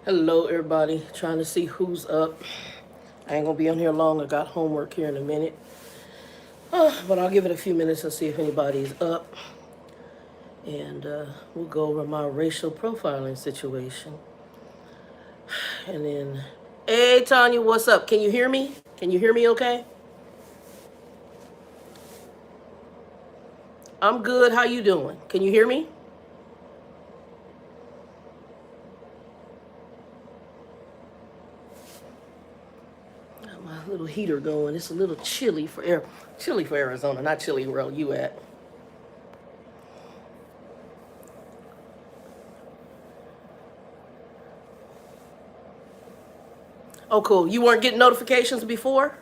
Hello, everybody. Trying to see who's up. I ain't gonna be on here long. I got homework here in a minute. But I'll give it a few minutes and see if anybody's up. And we'll go over my racial profiling situation. And then, hey, Tanya, what's up? Can you hear me? Can you hear me okay? I'm good. How you doing? Can you hear me? Got my little heater going. It's a little chilly for Arizona, not chilly where you at. Oh, cool. You weren't getting notifications before?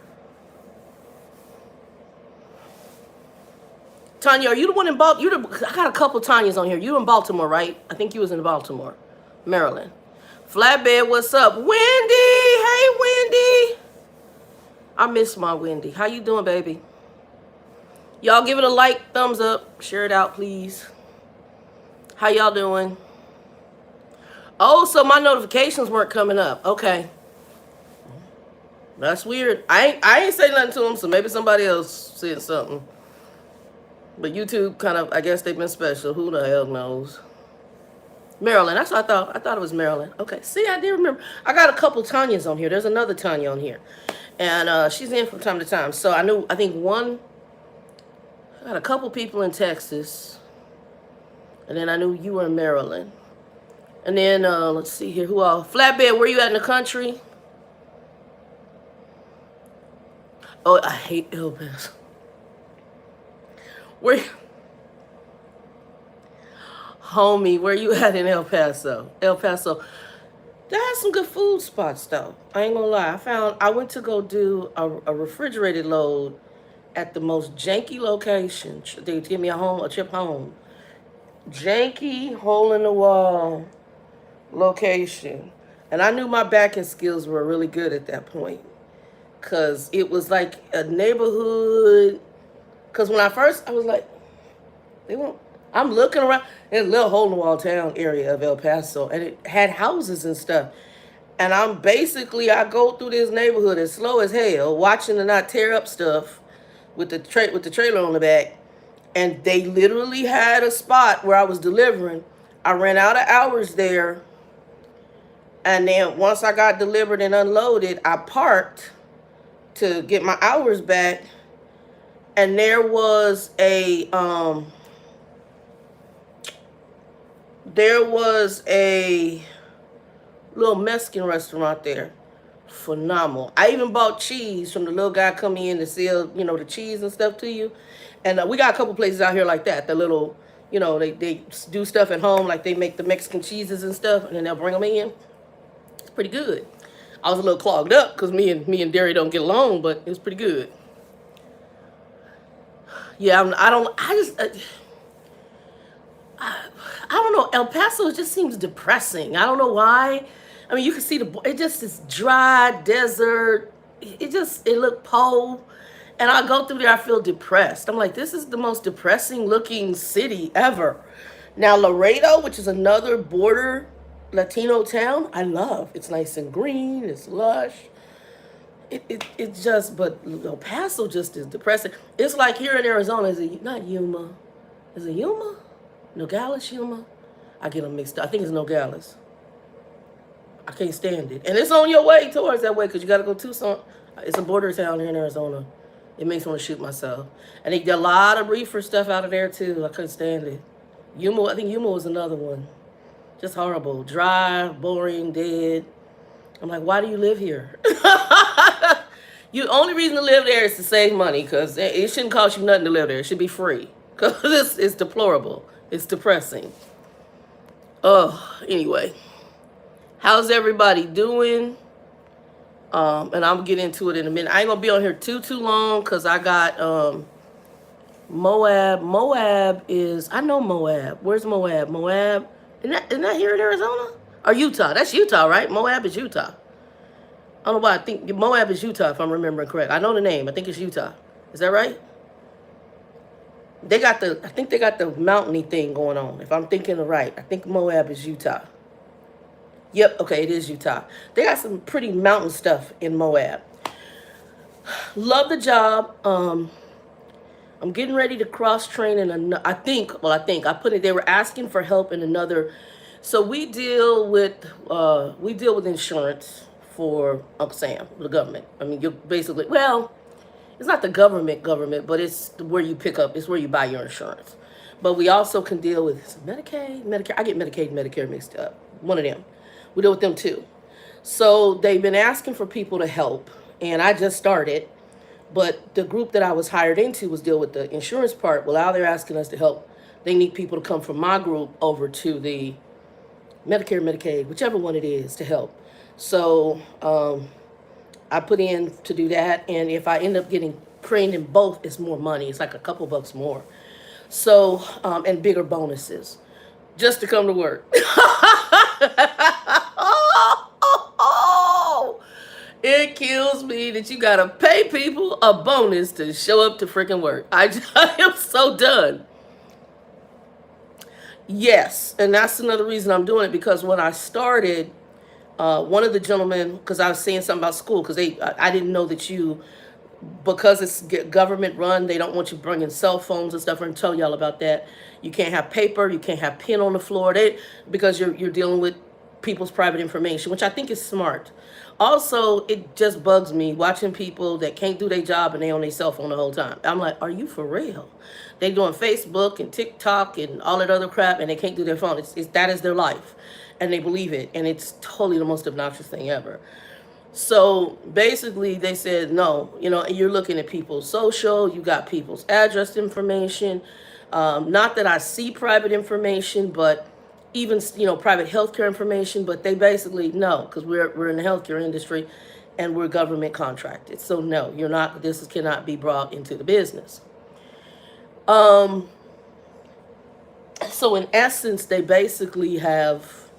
Tanya, are you the one in Baltimore? I got a couple Tanyas on here. You in Baltimore, right? I think you was in Baltimore, Maryland. Flatbed, what's up? Wendy, hey, Wendy. I miss my Wendy. How you doing, baby? Y'all give it a like, thumbs up, share it out, please. How y'all doing? Oh, so my notifications weren't coming up. Okay. That's weird. I ain't say nothing to them, so maybe somebody else said something. But YouTube kind of, I guess they've been special. Who the hell knows? Maryland. That's what I thought. I thought it was Maryland. Okay. See, I did remember. I got a couple Tanyas on here. There's another Tanya on here. And she's in from time to time. So I got a couple people in Texas. And then I knew you were in Maryland. And then, let's see here. Who all? Flatbed, where you at in the country? Oh, I hate El Paso. Where, homie, where you at in El Paso? El Paso. They had some good food spots, though. I ain't gonna lie. I went to go do a refrigerated load at the most janky location. They give me a trip home. Janky, hole-in-the-wall location. And I knew my backing skills were really good at that point. Because it was like a neighborhood. Because when I was like, I'm looking around. It's a little hole-in-the-wall town area of El Paso. And it had houses and stuff. And I go through this neighborhood as slow as hell, watching to not tear up stuff with the trailer on the back. And they literally had a spot where I was delivering. I ran out of hours there. And then once I got delivered and unloaded, I parked to get my hours back. And there was a little Mexican restaurant there. Phenomenal. I even bought cheese from the little guy coming in to sell, the cheese and stuff to you. And we got a couple places out here like that. The little, they do stuff at home, like they make the Mexican cheeses and stuff, and then they'll bring them in. It's pretty good. I was a little clogged up because me and Derry don't get along, but it was pretty good. Yeah, I don't know. El Paso just seems depressing. I don't know why. I mean, you can see it just is dry, desert. It looked po. And I go through there, I feel depressed. I'm like, this is the most depressing looking city ever. Now, Laredo, which is another border Latino town, I love. It's nice and green. It's lush. But El Paso just is depressing. It's like here in Arizona, not Yuma. Is it Yuma? Nogales, Yuma? I get them mixed up. I think it's Nogales. I can't stand it. And it's on your way towards that way because you got to go to Tucson. It's a border town here in Arizona. It makes me want to shoot myself. And they get a lot of reefer stuff out of there, too. I couldn't stand it. I think Yuma was another one. Just horrible. Dry, boring, dead. I'm like, why do you live here? The only reason to live there is to save money because it shouldn't cost you nothing to live there. It should be free because it's deplorable. It's depressing. Anyway. How's everybody doing? And I'll get into it in a minute. I ain't going to be on here too long because I got Moab. I know Moab. Where's Moab? Moab? Isn't that here in Arizona? Or Utah? That's Utah, right? Moab is Utah. I don't know why. I think Moab is Utah, if I'm remembering correct. I know the name. I think it's Utah. Is that right? I think they got the mountainy thing going on, if I'm thinking right. I think Moab is Utah. Yep, okay, it is Utah. They got some pretty mountain stuff in Moab. Love the job. I'm getting ready to cross train in another. I put it. They were asking for help in another. So we deal with insurance for Uncle Sam, the government. I mean, you're basically, well, it's not the government, but it's where you pick up. It's where you buy your insurance. But we also can deal with Medicaid, Medicare. I get Medicaid and Medicare mixed up. One of them. We deal with them too. So they've been asking for people to help, and I just started. But the group that I was hired into was deal with the insurance part. Well, now they're asking us to help. They need people to come from my group over to the Medicare, Medicaid, whichever one it is, to help. So I put in to do that, and if I end up getting trained in both, it's more money. It's like a couple bucks more. So and bigger bonuses, just to come to work. It kills me that you gotta pay people a bonus to show up to freaking work. I am so done. Yes, and that's another reason I'm doing it, because when I started, one of the gentlemen, because I was saying something about school, because I didn't know that because it's government run, they don't want you bringing cell phones and stuff. I'm gonna tell y'all about that. You can't have paper, you can't have pen on the floor, because you're dealing with people's private information, which I think is smart. Also, it just bugs me watching people that can't do their job and they on their cell phone the whole time. I'm like, are you for real? They doing Facebook and TikTok and all that other crap, and they can't do their phone. That is their life, and they believe it, and it's totally the most obnoxious thing ever. So basically, they said no. You're looking at people's social, you got people's address information. Not that I see private information, but even private healthcare information. But they basically no, because we're in the healthcare industry, and we're government contracted. So no, you're not. This cannot be brought into the business. So in essence, they basically have.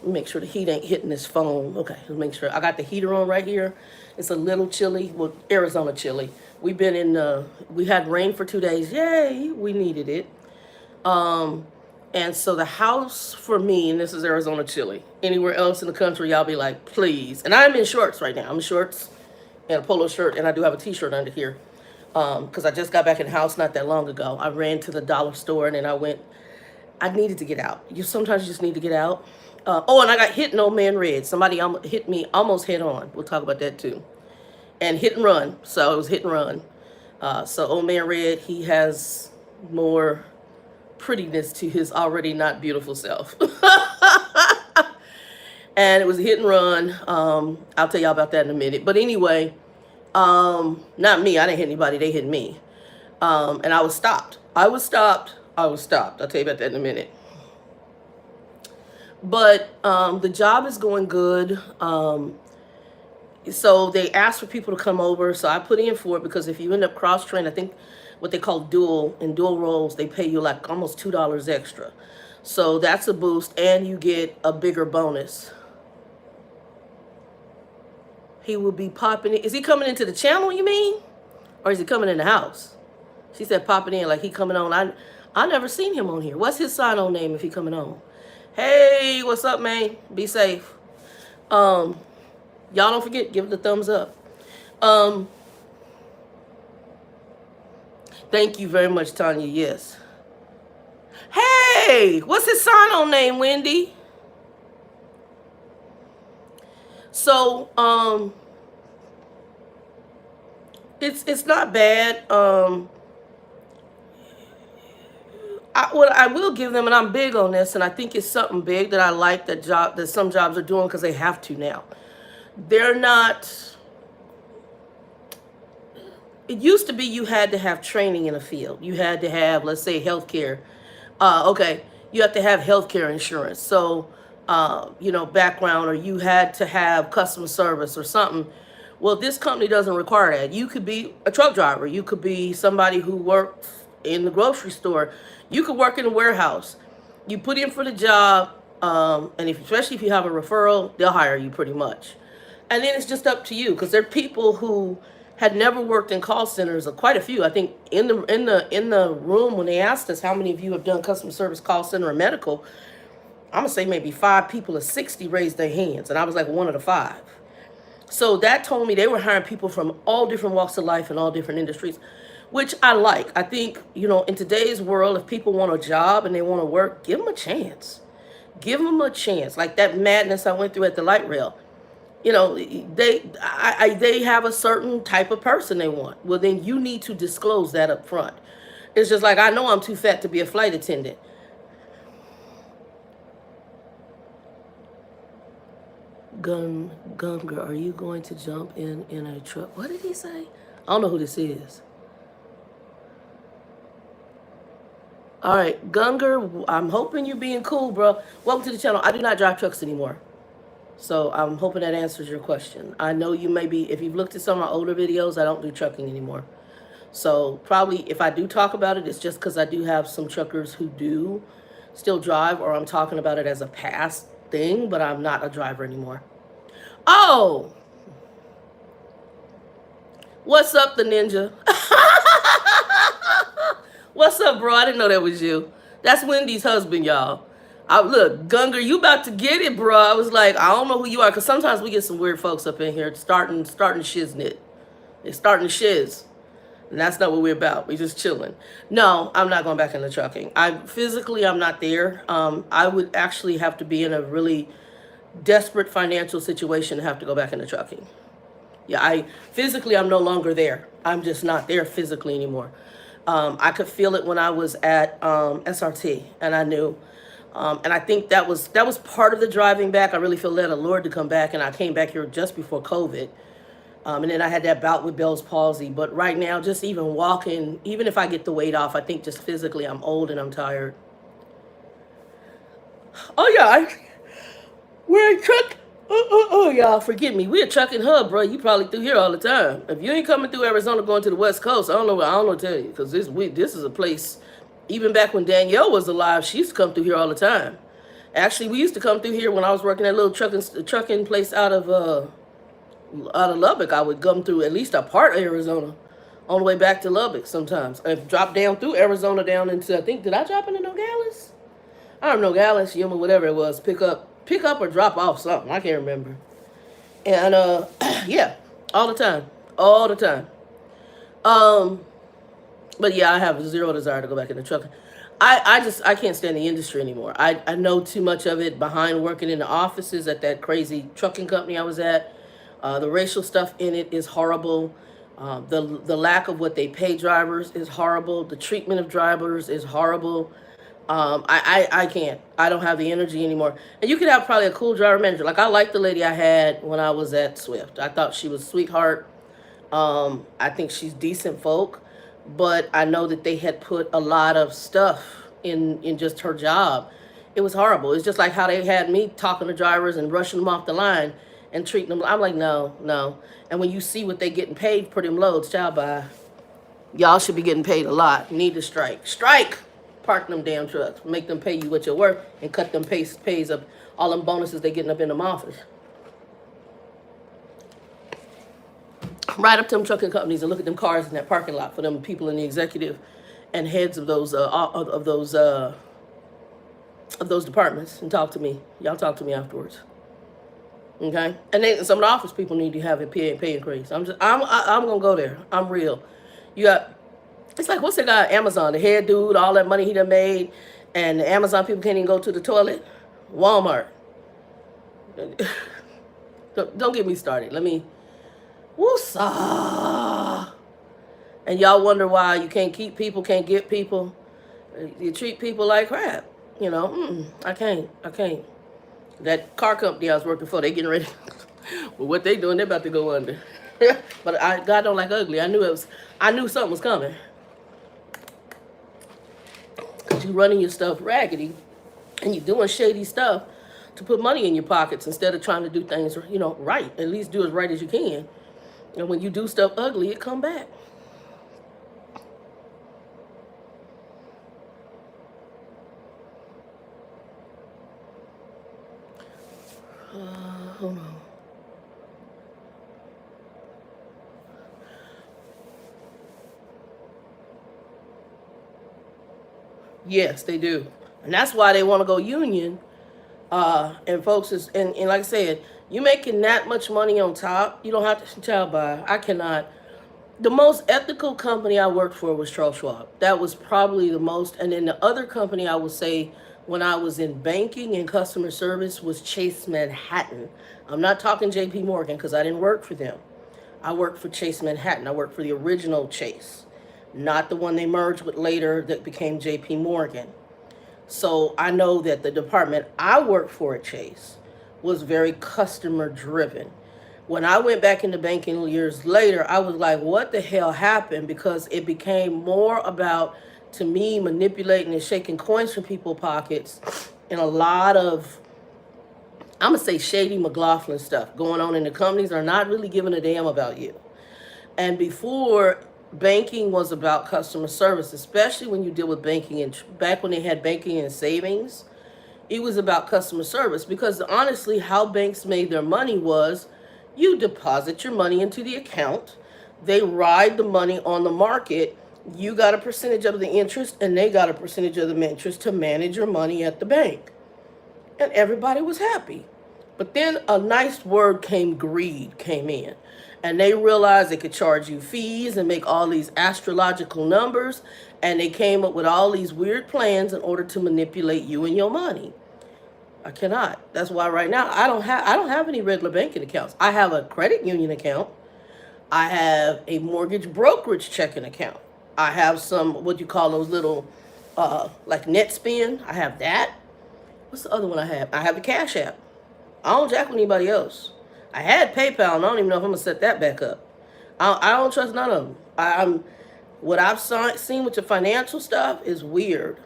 Make sure the heat ain't hitting this phone. Okay, let's make sure. I got the heater on right here. It's a little chilly. Well, Arizona chilly. We had rain for 2 days. Yay, we needed it. And so the house for me, and this is Arizona chilly. Anywhere else in the country, y'all be like, please. And I'm in shorts right now. I'm in shorts and a polo shirt, and I do have a t-shirt under here. Because I just got back in the house not that long ago. I ran to the dollar store, and then I needed to get out. Sometimes you just need to get out. And I got hit in Old Man Red. Somebody hit me almost head on. We'll talk about that too. And hit and run. So it was hit and run. So Old Man Red, he has more prettiness to his already not beautiful self. And it was a hit and run. I'll tell y'all about that in a minute. But anyway, not me. I didn't hit anybody. They hit me. And I was stopped. I'll tell you about that in a minute. But the job is going good. So they asked for people to come over. So I put in for it, because if you end up cross-trained, I think what they call dual roles, they pay you like almost $2 extra. So that's a boost, and you get a bigger bonus. He will be popping in. Is he coming into the channel, you mean? Or is he coming in the house? She said popping in like he coming on. I never seen him on here. What's his sign-on name if he coming on? Hey, what's up, man? Be safe. Y'all don't forget, give it the thumbs up. Thank you very much, Tanya. Yes. Hey, what's his sign-on name, Wendy? So, it's not bad. What I will give them, and I'm big on this, and I think it's something big that I like that some jobs are doing, because they have to now. They're not. It used to be you had to have training in a field. You had to have, let's say, healthcare. You have to have healthcare insurance. So, background, or you had to have customer service or something. Well, this company doesn't require that. You could be a truck driver. You could be somebody who worked in the grocery store. You could work in a warehouse. You put in for the job, and especially if you have a referral, they'll hire you pretty much. And then it's just up to you, because there are people who had never worked in call centers, or quite a few. I think in the room when they asked us how many of you have done customer service, call center, or medical, I'm going to say maybe 5 people of 60 raised their hands. And I was like one of the 5. So that told me they were hiring people from all different walks of life and all different industries, which I like. I think, in today's world, if people want a job and they want to work, give them a chance. Give them a chance. Like that madness I went through at the light rail. They have a certain type of person they want. Well, then you need to disclose that up front. It's just like, I know I'm too fat to be a flight attendant. Gunger, are you going to jump in a truck? What did he say? I don't know who this is. All right, Gunger, I'm hoping you're being cool, bro. Welcome to the channel. I do not drive trucks anymore. So I'm hoping that answers your question. I know you may be, if you've looked at some of my older videos, I don't do trucking anymore. So probably if I do talk about it, it's just because I do have some truckers who do still drive, or I'm talking about it as a past thing, but I'm not a driver anymore. Oh, what's up, the ninja? What's up, bro? I didn't know that was you. That's Wendy's husband, y'all. Look, Gunger, you about to get it, bro. I was like, I don't know who you are, because sometimes we get some weird folks up in here starting shiznit. They're starting shiz. And that's not what we're about. We're just chilling. No, I'm not going back into trucking. Physically, I'm not there. I would actually have to be in a really desperate financial situation to have to go back into trucking. Yeah, physically, I'm no longer there. I'm just not there physically anymore. I could feel it when I was at SRT, and I knew. And I think that was part of the driving back. I really feel led of the Lord to come back, and I came back here just before COVID. And then I had that bout with Bell's palsy. But right now, just even walking, even if I get the weight off, I think just physically I'm old and I'm tired. Oh, yeah. We're a truck. Y'all, forgive me. We're a trucking hub, bro. You probably through here all the time. If you ain't coming through Arizona going to the West Coast, I don't know what to tell you. Because this is a place, even back when Danielle was alive, she used to come through here all the time. Actually, we used to come through here when I was working at a little trucking place out of Lubbock. I would come through at least a part of Arizona on the way back to Lubbock sometimes. I'd drop down through Arizona down into, I think, did I drop into Nogales? I don't know, Nogales, Yuma, whatever it was. Pick up or drop off something. I can't remember. And, yeah, all the time. But yeah, I have zero desire to go back into trucking. I can't stand the industry anymore. I know too much of it behind working in the offices at that crazy trucking company I was at. The racial stuff in it is horrible. The lack of what they pay drivers is horrible. The treatment of drivers is horrible. I can't. I don't have the energy anymore. And you could have probably a cool driver manager. Like, I like the lady I had when I was at Swift. I thought she was a sweetheart. I think she's decent folk. But I know that they had put a lot of stuff in just her job. It was horrible. It's just like how they had me talking to drivers and rushing them off the line and treating them. I'm like, no. And when you see what they getting paid for them loads, child, bye. Y'all should be getting paid a lot. Need to strike. Strike! Park them damn trucks. Make them pay you what you're worth and cut them pays up all them bonuses they getting up in them office. Ride up to them trucking companies and look at them cars in that parking lot for them people in the executive and heads of those departments and talk to me. Y'all talk to me afterwards. Okay? And some of the office people need to have a pay increase. I'm gonna go there. I'm real. You got, it's like, what's that guy, Amazon, the head dude, all that money he done made, and the Amazon people can't even go to the toilet? Walmart. Don't get me started. Woosah. And y'all wonder why you can't keep people, can't get people. You treat people like crap. I can't. That car company I was working for, they getting ready. Well, what they doing, they're about to go under. But God don't like ugly. I knew something was coming. Because you running your stuff raggedy and you doing shady stuff to put money in your pockets instead of trying to do things, right. At least do as right as you can. And when you do stuff ugly, it come back. Hold on. Yes, they do. And that's why they want to go union, And folks and like I said, you making that much money on top, you don't have to child buy. I cannot. The most ethical company I worked for was Charles Schwab. That was probably the most. And then the other company I would say when I was in banking and customer service was Chase Manhattan. I'm not talking JP Morgan because I didn't work for them. I worked for Chase Manhattan. I worked for the original Chase, not the one they merged with later that became JP Morgan. So I know that the department I worked for at Chase was very customer driven. When I went back into banking years later, I was like, what the hell happened? Because it became more about, to me, manipulating and shaking coins from people's pockets and a lot of, I'm going to say, shady McLaughlin stuff going on in the companies are not really giving a damn about you. And before, banking was about customer service, especially when you deal with banking. And back when they had banking and savings, it was about customer service. Because honestly, how banks made their money was you deposit your money into the account, they ride the money on the market, you got a percentage of the interest, and they got a percentage of the interest to manage your money at the bank. And everybody was happy. But then a nice word greed came in. And they realized they could charge you fees and make all these astrological numbers. And they came up with all these weird plans in order to manipulate you and your money. I cannot. That's why right now I don't have any regular banking accounts. I have a credit union account. I have a mortgage brokerage checking account. I have some, what you call those little, like NetSpend. I have that. What's the other one I have? I have the Cash App. I don't jack with anybody else. I had PayPal, and I don't even know if I'm gonna set that back up. I don't trust none of them. What I've seen with the financial stuff is weird.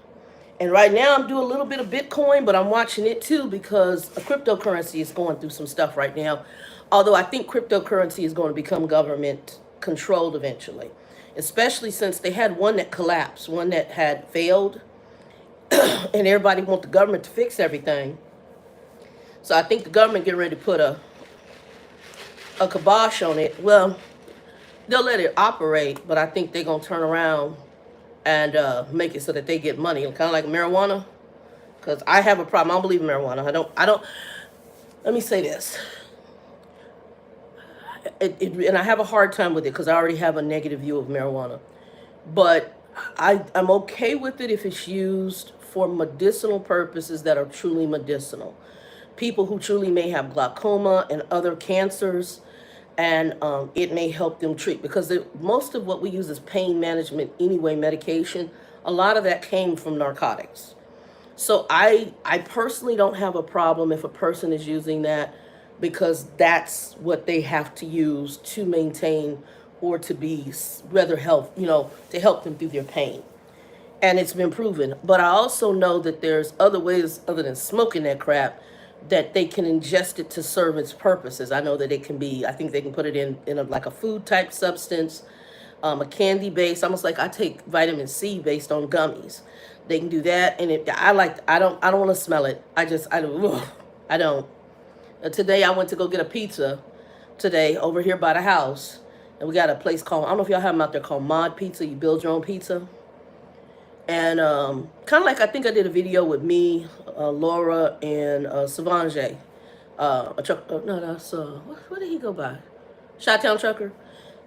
And right now I'm doing a little bit of Bitcoin, but I'm watching it too because a cryptocurrency is going through some stuff right now. Although I think cryptocurrency is going to become government controlled eventually, especially since they had one that collapsed, one that had failed, and everybody wants the government to fix everything. So I think the government getting ready to put a kibosh on it. Well, they'll let it operate, but I think they're going to turn around and make it so that they get money, kind of like marijuana. Because I have a problem. I don't believe in marijuana. I don't. Let me say this. And I have a hard time with it because I already have a negative view of marijuana. But I'm okay with it if it's used for medicinal purposes that are truly medicinal. People who truly may have glaucoma and other cancers, and it may help them treat, because most of what we use is pain management anyway, medication. A lot of that came from narcotics. So I personally don't have a problem if a person is using that, because that's what they have to use to maintain or to be rather health, to help them through their pain. And it's been proven. But I also know that there's other ways other than smoking that crap that they can ingest it to serve its purposes. I know that it can be, I think they can put it in like a food type substance, a candy base, almost like I take vitamin C based on gummies. They can do that, and I don't want to smell it. I don't. Today I went to go get a pizza today over here by the house, and we got a place called, I don't know if y'all have them out there, called Mod Pizza. You build your own pizza. And kind of like, I think I did a video with me, Laura, and Savange. What did he go by? Chi-Town Trucker.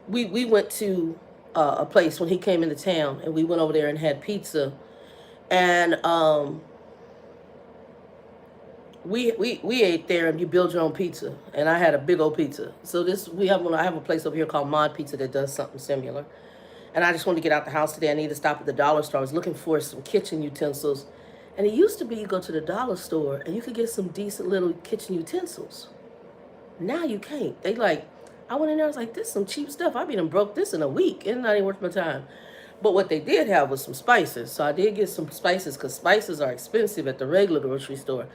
We went to a place when he came into town, and we went over there and had pizza. And we ate there, and you build your own pizza. And I had a big old pizza. So I have a place over here called Mod Pizza that does something similar. And I just wanted to get out the house today. I need to stop at the dollar store. I was looking for some kitchen utensils. And it used to be you go to the dollar store and you could get some decent little kitchen utensils. Now you can't. I went in there, I was like, this is some cheap stuff. I done broke this in a week. It's not even worth my time. But what they did have was some spices. So I did get some spices, because spices are expensive at the regular grocery store.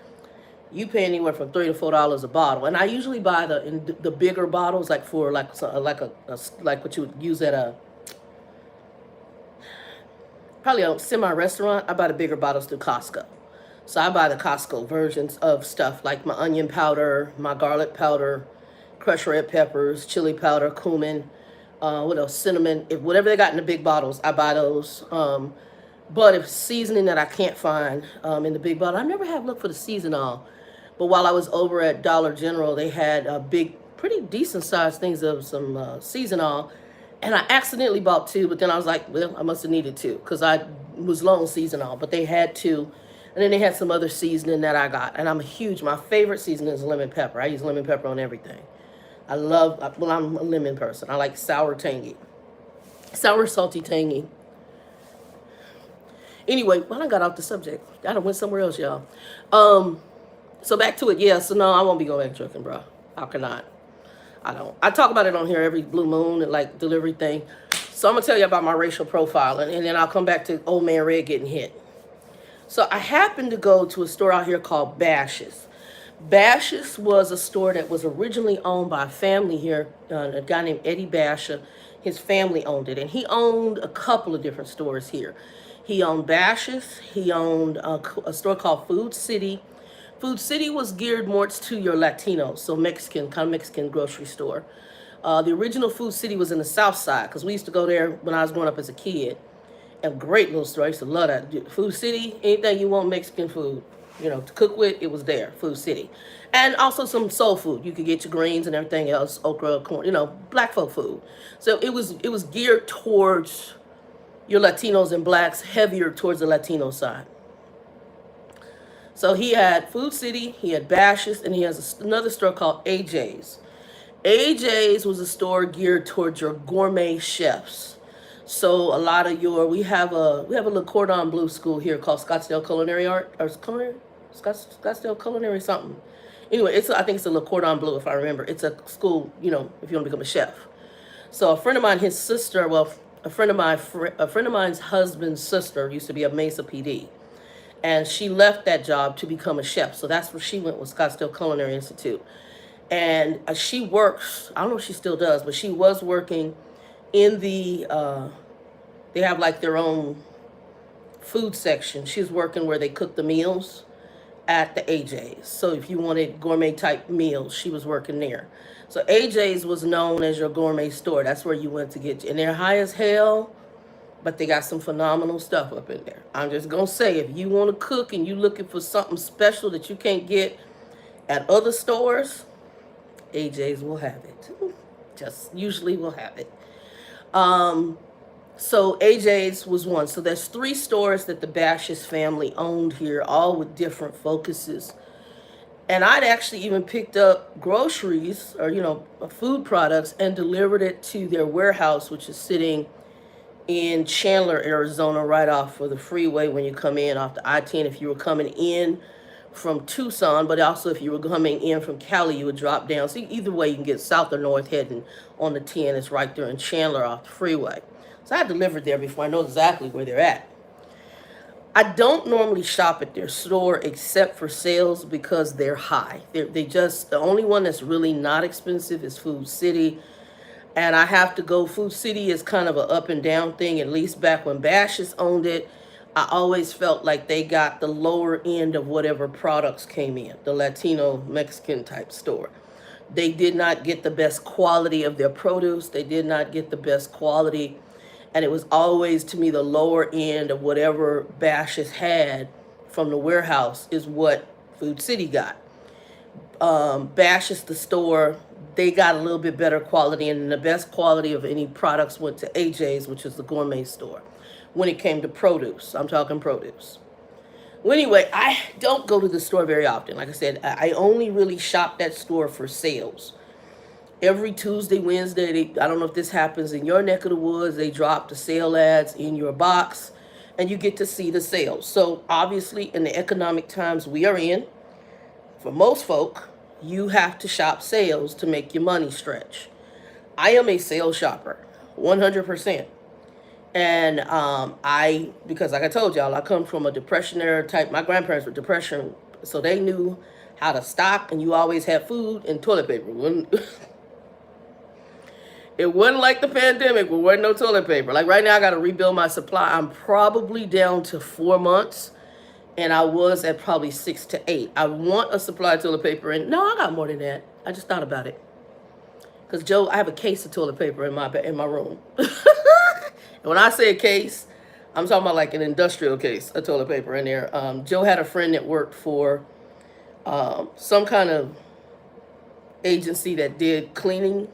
You pay anywhere from $3 to $4 a bottle. And I usually buy the bigger bottles, like for like what you would use at probably a semi-restaurant. I buy the bigger bottles through Costco. So I buy the Costco versions of stuff like my onion powder, my garlic powder, crushed red peppers, chili powder, cumin, what else, cinnamon. If whatever they got in the big bottles, I buy those. But if seasoning that I can't find in the big bottle, I never have looked for the seasoning. But while I was over at Dollar General, they had a big, pretty decent sized things of some seasonal. And I accidentally bought two, but then I was like, well, I must have needed two because I was low on seasonal, but they had two. And then they had some other seasoning that I got. And I'm a huge, my favorite seasoning is lemon pepper. I use lemon pepper on everything. I love, well, I'm a lemon person. I like sour, tangy. Sour, salty, tangy. Anyway, well, I got off the subject. I done went somewhere else, y'all. So back to it. Yeah, so no, I won't be going back trucking, bro. How can I don't. I talk about it on here every blue moon and like delivery thing. So I'm going to tell you about my racial profile, and then I'll come back to Old Man Red getting hit. So I happened to go to a store out here called Bash's'. Bash's' was a store that was originally owned by a family here, a guy named Eddie Basha. His family owned it, and he owned a couple of different stores here. He owned Bash's'. He owned a store called Food City. Food City was geared more to your Latinos, so Mexican, kind of Mexican grocery store. The original Food City was in the South Side, because we used to go there when I was growing up as a kid. A great little store. I used to love that. Food City, anything you want Mexican food, you know, to cook with, it was there, Food City. And also some soul food. You could get your greens and everything else, okra, corn, you know, black folk food. So it was geared towards your Latinos and blacks, heavier towards the Latino side. So he had Food City, he had Bash's', and he has another store called AJ's. AJ's was a store geared towards your gourmet chefs. So a lot of we have a little cordon bleu school here called Scottsdale Culinary Art, or Scottsdale Culinary something. Anyway, I think it's a little cordon bleu if I remember. It's a school, you know, if you want to become a chef. So a friend of mine, his sister, well, a friend of mine's husband's sister used to be a Mesa PD. And she left that job to become a chef. So that's where she went, was Scottsdale Culinary Institute. And she works, I don't know if she still does, but she was working in the, they have like their own food section. She's working where they cook the meals at the AJ's. So if you wanted gourmet type meals, she was working there. So AJ's was known as your gourmet store. That's where you went to get, and they're high as hell, but they got some phenomenal stuff up in there. I'm just going to say, if you want to cook and you're looking for something special that you can't get at other stores, AJ's will have it. Just usually will have it. So AJ's was one. So there's 3 stores that the Bash's' family owned here, all with different focuses. And I'd actually even picked up groceries or, you know, food products and delivered it to their warehouse, which is sitting in Chandler, Arizona, right off of the freeway when you come in off the I-10. If you were coming in from Tucson, but also if you were coming in from Cali, you would drop down. So either way, you can get south or north heading on the 10. It's right there in Chandler off the freeway. So I delivered there before. I know exactly where they're at. I don't normally shop at their store except for sales because they're high. The only one that's really not expensive is Food City. And I have to go, Food City is kind of an up and down thing. At least back when Bash's' owned it, I always felt like they got the lower end of whatever products came in, the Latino Mexican type store. They did not get the best quality of their produce. They did not get the best quality. And it was always, to me, the lower end of whatever Bash's' had from the warehouse is what Food City got. Bash's', the store, they got a little bit better quality, and the best quality of any products went to AJ's, which is the gourmet store. When it came to produce, I'm talking produce. Well, anyway, I don't go to the store very often. Like I said, I only really shop that store for sales. Every Tuesday, Wednesday, I don't know if this happens in your neck of the woods, they drop the sale ads in your box, and you get to see the sales. So obviously, in the economic times we are in, for most folk, you have to shop sales to make your money stretch. I am a sales shopper, 100%. And because like I told y'all, I come from a Depression era type. My grandparents were Depression, so they knew how to stock, and you always had food and toilet paper. It wasn't like the pandemic, there wasn't no toilet paper. Like right now, I got to rebuild my supply. I'm probably down to 4 months, and I was at probably 6 to 8. I want a supply of toilet paper, and no, I got more than that. I just thought about it. Because Joe, I have a case of toilet paper in my room. And when I say a case, I'm talking about like an industrial case of toilet paper in there. Joe had a friend that worked for some kind of agency that did cleaning.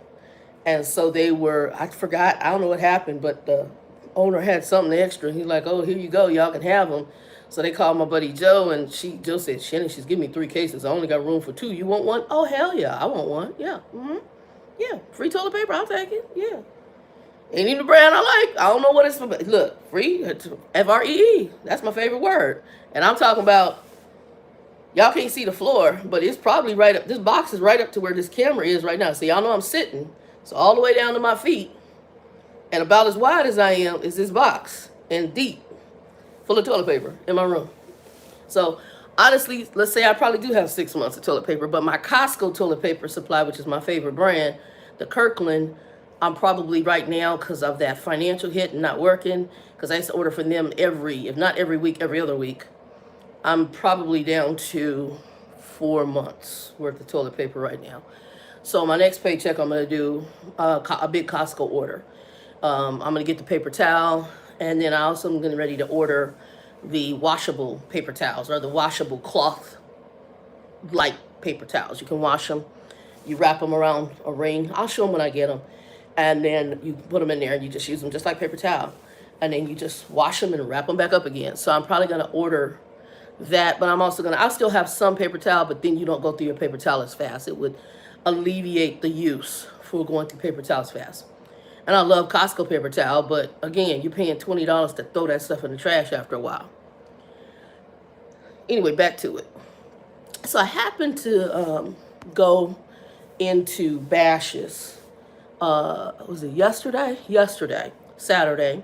And so they were, I forgot, I don't know what happened, but the owner had something extra. He's like, oh, here you go, y'all can have them. So they called my buddy Joe, and Joe said, Shannon, she's giving me 3 cases. I only got room for 2. You want one? Oh, hell yeah, I want one. Yeah, yeah, free toilet paper, I'll take it. Yeah. Ain't even the brand I like. I don't know what it's for. Look, free, F-R-E-E. That's my favorite word. And I'm talking about, y'all can't see the floor, but it's probably right up, this box is right up to where this camera is right now. So y'all know I'm sitting. So all the way down to my feet, and about as wide as I am is this box, and deep, full of toilet paper in my room. So honestly, let's say I probably do have 6 months of toilet paper, but my Costco toilet paper supply, which is my favorite brand, the Kirkland, I'm probably right now, because of that financial hit and not working, because I used to order from them if not every week, every other week, I'm probably down to 4 months worth of toilet paper right now. So my next paycheck, I'm going to do a big Costco order. I'm going to get the paper towel, and then I also am getting ready to order the washable paper towels, or the washable cloth-like paper towels. You can wash them. You wrap them around a ring. I'll show them when I get them. And then you put them in there, and you just use them just like paper towel. And then you just wash them and wrap them back up again. So I'm probably going to order that, but I'm also going to, I'll still have some paper towel, but then you don't go through your paper towel as fast. It would alleviate the use for going through paper towels fast. And I love Costco paper towel, but again, you're paying $20 to throw that stuff in the trash after a while. Anyway, back to it. So I happened to go into Bash's. Was it yesterday? Saturday.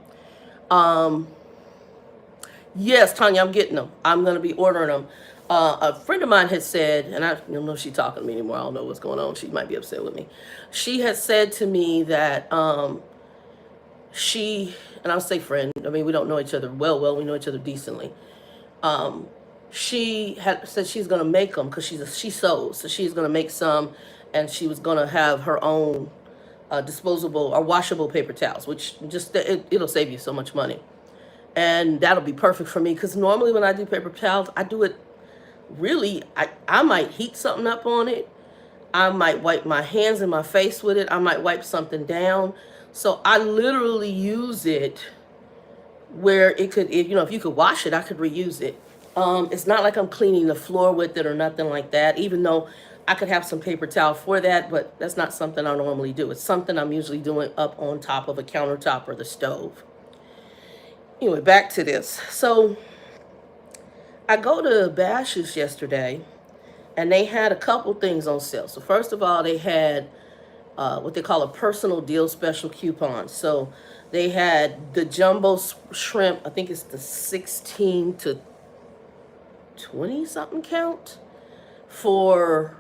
Yes, Tanya, I'm getting them. I'm going to be ordering them. A friend of mine had said, and I don't know if she's talking to me anymore. I don't know what's going on. She might be upset with me. She had said to me that and I'll say friend, I mean, we don't know each other well, we know each other decently. She had said she's going to make them because she sews. So she's going to make some, and she was going to have her own disposable or washable paper towels, which just, it'll save you so much money. And that'll be perfect for me, because normally when I do paper towels, I do it really, I might heat something up on it. I might wipe my hands and my face with it. I might wipe something down. So I literally use it where it could, if you could wash it, I could reuse it. It's not like I'm cleaning the floor with it or nothing like that, even though I could have some paper towel for that, but that's not something I normally do. It's something I'm usually doing up on top of a countertop or the stove. Anyway, back to this. So I go to Bash's yesterday, and they had a couple things on sale. So first of all, they had what they call a personal deal special coupon. So they had the jumbo shrimp, I think it's the 16 to 20 something count, for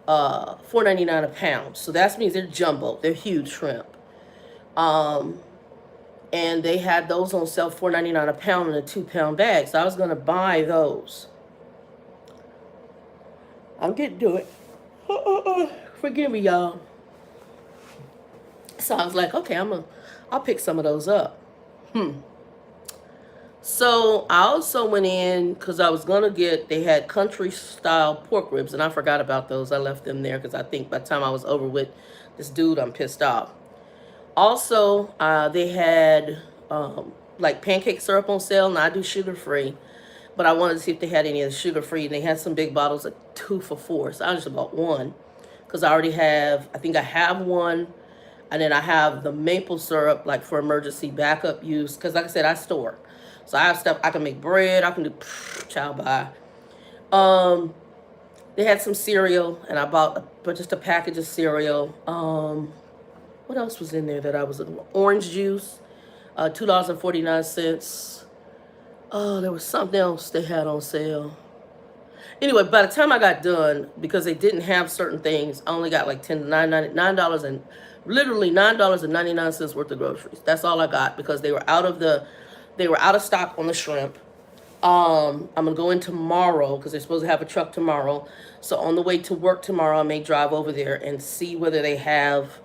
$4.99 a pound. So that means they're jumbo. They're huge shrimp. And they had those on sale, $4.99 a pound in a 2-pound bag. So I was going to buy those. I'm getting to it. Forgive me, y'all. So I was like, okay, I'll pick some of those up. So I also went in because I was going to they had country style pork ribs, and I forgot about those. I left them there because I think by the time I was over with this dude, I'm pissed off. Also, they had like pancake syrup on sale, and I do sugar-free, but I wanted to see if they had any of the sugar-free, and they had some big bottles of 2 for $4, so I just bought one, because I already have, I think I have one, and then I have the maple syrup, like for emergency backup use, because like I said, I store, so I have stuff, I can make bread, I can do, chow bye. They had some cereal, and I bought just a package of cereal. What else was in there that I was looking for? Orange juice, $2.49. Oh, there was something else they had on sale. Anyway, by the time I got done, because they didn't have certain things, I only got like $9 and literally $9.99 worth of groceries. That's all I got, because they were out of stock on the shrimp. I'm gonna go in tomorrow because they're supposed to have a truck tomorrow. So on the way to work tomorrow, I may drive over there and see whether they have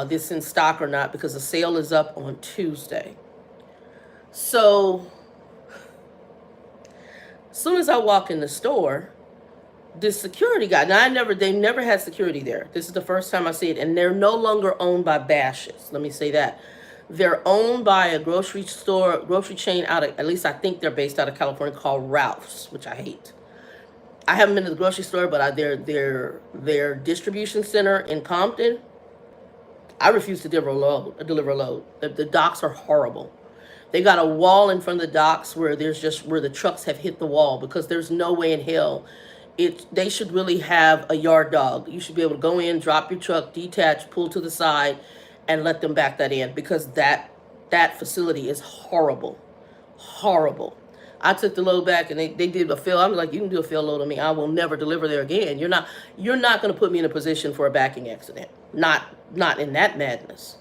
this in stock or not, because the sale is up on Tuesday. So as soon as I walk in the store, this security guy. Now they never had security there. This is the first time I see it, and they're no longer owned by Bash's. Let me say that. They're owned by a grocery chain out of, at least I think they're based out of California, called Ralph's, which I hate. I haven't been to the grocery store, but their distribution center in Compton, I refuse to deliver a load. The docks are horrible. They got a wall in front of the docks where where the trucks have hit the wall, because there's no way in hell they should really have a yard dog. You should be able to go in, drop your truck, detach, pull to the side, and let them back that in, because that facility is horrible. Horrible. I took the load back, and they did a fill. I'm like, you can do a fill load on me. I will never deliver there again. You're not going to put me in a position for a backing accident. Not in that madness.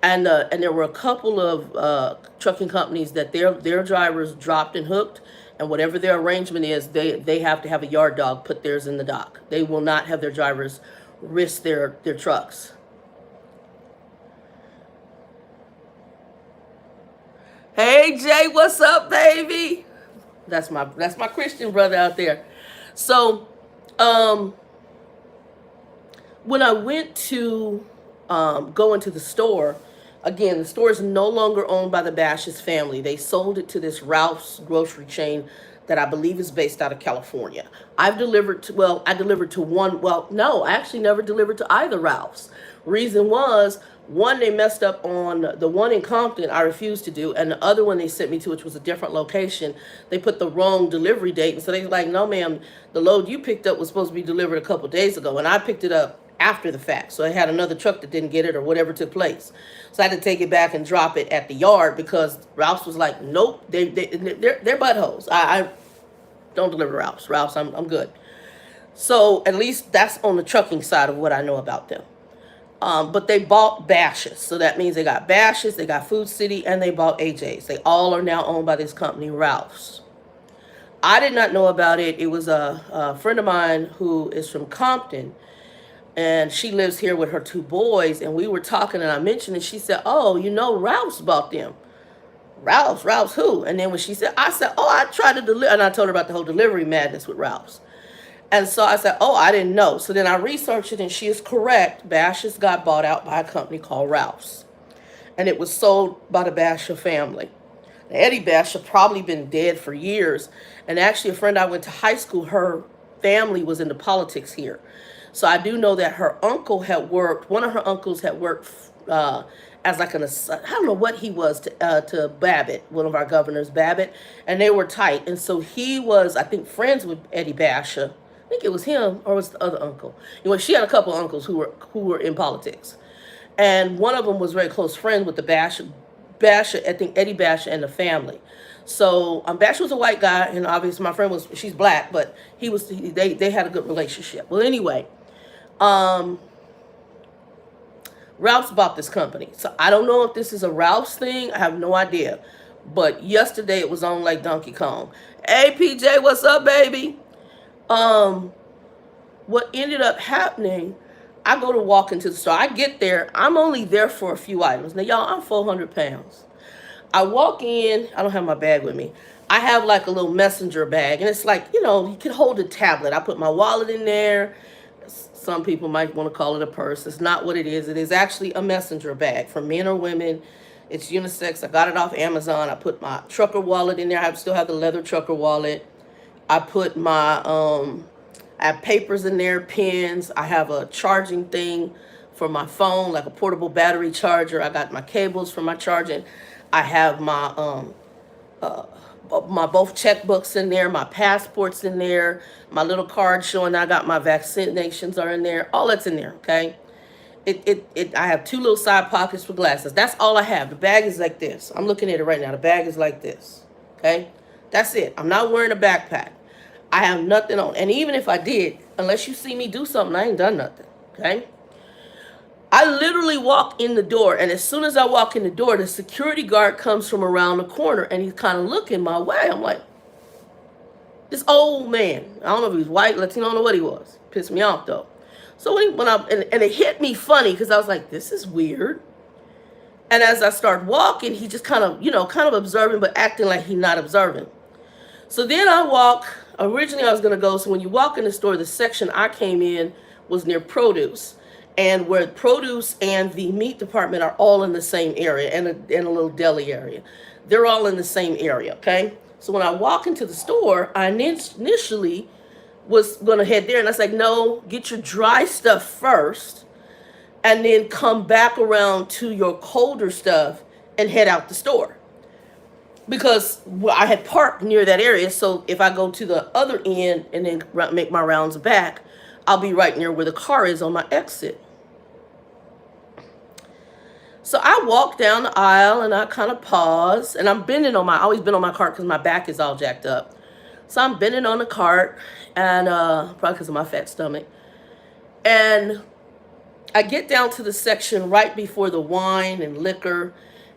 And there were a couple of trucking companies that their drivers dropped and hooked, and whatever their arrangement is, they have to have a yard dog put theirs in the dock. They will not have their drivers risk their trucks. Hey Jay, what's up, baby? That's my Christian brother out there. So, when I went to go into the store, again, the store is no longer owned by the Bash's family. They sold it to this Ralph's grocery chain that I believe is based out of California. I delivered to one. Well, no, I actually never delivered to either Ralph's. Reason was, one, they messed up on the one in Compton. I refused to do, and the other one they sent me to, which was a different location, they put the wrong delivery date, and so they were like, no ma'am, the load you picked up was supposed to be delivered a couple days ago, and I picked it up after the fact. So I had another truck that didn't get it, or whatever took place. So I had to take it back and drop it at the yard, because Ralph's was like, nope, they're buttholes. I don't deliver Ralph's. I'm good. So at least that's on the trucking side of what I know about them. But they bought Bash's. So that means they got Bash's, they got Food City, and they bought AJ's. They all are now owned by this company, Ralph's. I did not know about it. It was a friend of mine who is from Compton, and she lives here with her two boys, and we were talking, and I mentioned it. She said, oh, Ralph's bought them. Ralph's who? And then when I said, oh, I tried to deliver, and I told her about the whole delivery madness with Ralph's. And so I said, oh, I didn't know. So then I researched it, and she is correct. Bash's got bought out by a company called Ralph's, and it was sold by the Basha family. Now, Eddie Basha probably been dead for years, and actually a friend I went to high school, her family was into politics here. So I do know that her uncle had worked, one of her uncles had worked as like I don't know what he was to Babbitt, one of our governors, Babbitt, and they were tight. And so he was, I think, friends with Eddie Basha. I think it was him, or was the other uncle. She had a couple of uncles who were in politics, and one of them was very close friends with the Basha, I think Eddie Basha and the family. So Basha was a white guy, and obviously my friend she's black, but they had a good relationship. Well, anyway, Ralph's bought this company. So I don't know if this is a Ralph's thing. I have no idea. But yesterday it was on like Donkey Kong. Hey PJ, what's up, baby? What ended up happening, I go to walk into the store. I get there. I'm only there for a few items. Now, y'all, I'm 400 pounds. I walk in. I don't have my bag with me. I have like a little messenger bag. And it's like, you can hold a tablet. I put my wallet in there. Some people might want to call it a purse. It's not what it is. It is actually a messenger bag for men or women. It's unisex. I got it off Amazon. I put my trucker wallet in there. I still have the leather trucker wallet. I put my, I have papers in there, pens. I have a charging thing for my phone, like a portable battery charger. I got my cables for my charging. I have my both checkbooks in there, my passports in there, my little card showing I got my vaccinations are in there. All that's in there, okay? I have two little side pockets for glasses. That's all I have. The bag is like this. I'm looking at it right now. The bag is like this, okay? That's it. I'm not wearing a backpack. I have nothing on. And even if I did, unless you see me do something, I ain't done nothing, okay? I literally walk in the door, and as soon as I walk in the door, the security guard comes from around the corner, and he's kind of looking my way. I'm like, this old man, I don't know if he was white, Latino, I don't know what he was. Pissed me off, though. So and it hit me funny, because I was like, this is weird. And as I start walking, he just kind of observing, but acting like he's not observing. So then I walk originally I was going to go, so when you walk in the store, the section I came in was near produce. And where produce and the meat department are all in the same area, and a little deli area. They're all in the same area, okay? So when I walk into the store, I initially was going to head there. And I was like, no, get your dry stuff first and then come back around to your colder stuff and head out the store. Because I had parked near that area, so if I go to the other end and then make my rounds back, I'll be right near where the car is on my exit. So I walk down the aisle and I kind of pause, and I'm bending on I always bend on my cart because my back is all jacked up. So I'm bending on the cart, and probably because of my fat stomach. And I get down to the section right before the wine and liquor,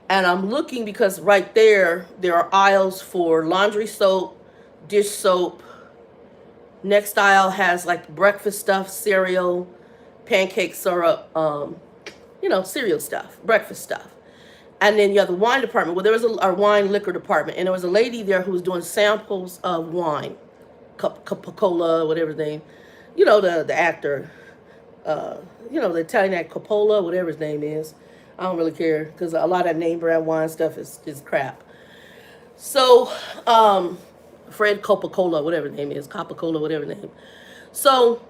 and I'm looking because right there are aisles for laundry soap, dish soap. Next aisle has like breakfast stuff, cereal, pancake syrup, cereal stuff, breakfast stuff. And then you have the wine department. Well, there was a wine liquor department, and there was a lady there who was doing samples of wine, Coppola, whatever his name, the actor, the Italian actor Coppola, whatever his name is. I don't really care because a lot of name brand wine stuff is crap. So, Fred Coca-Cola, whatever his name is, Coca-Cola, whatever his name. So,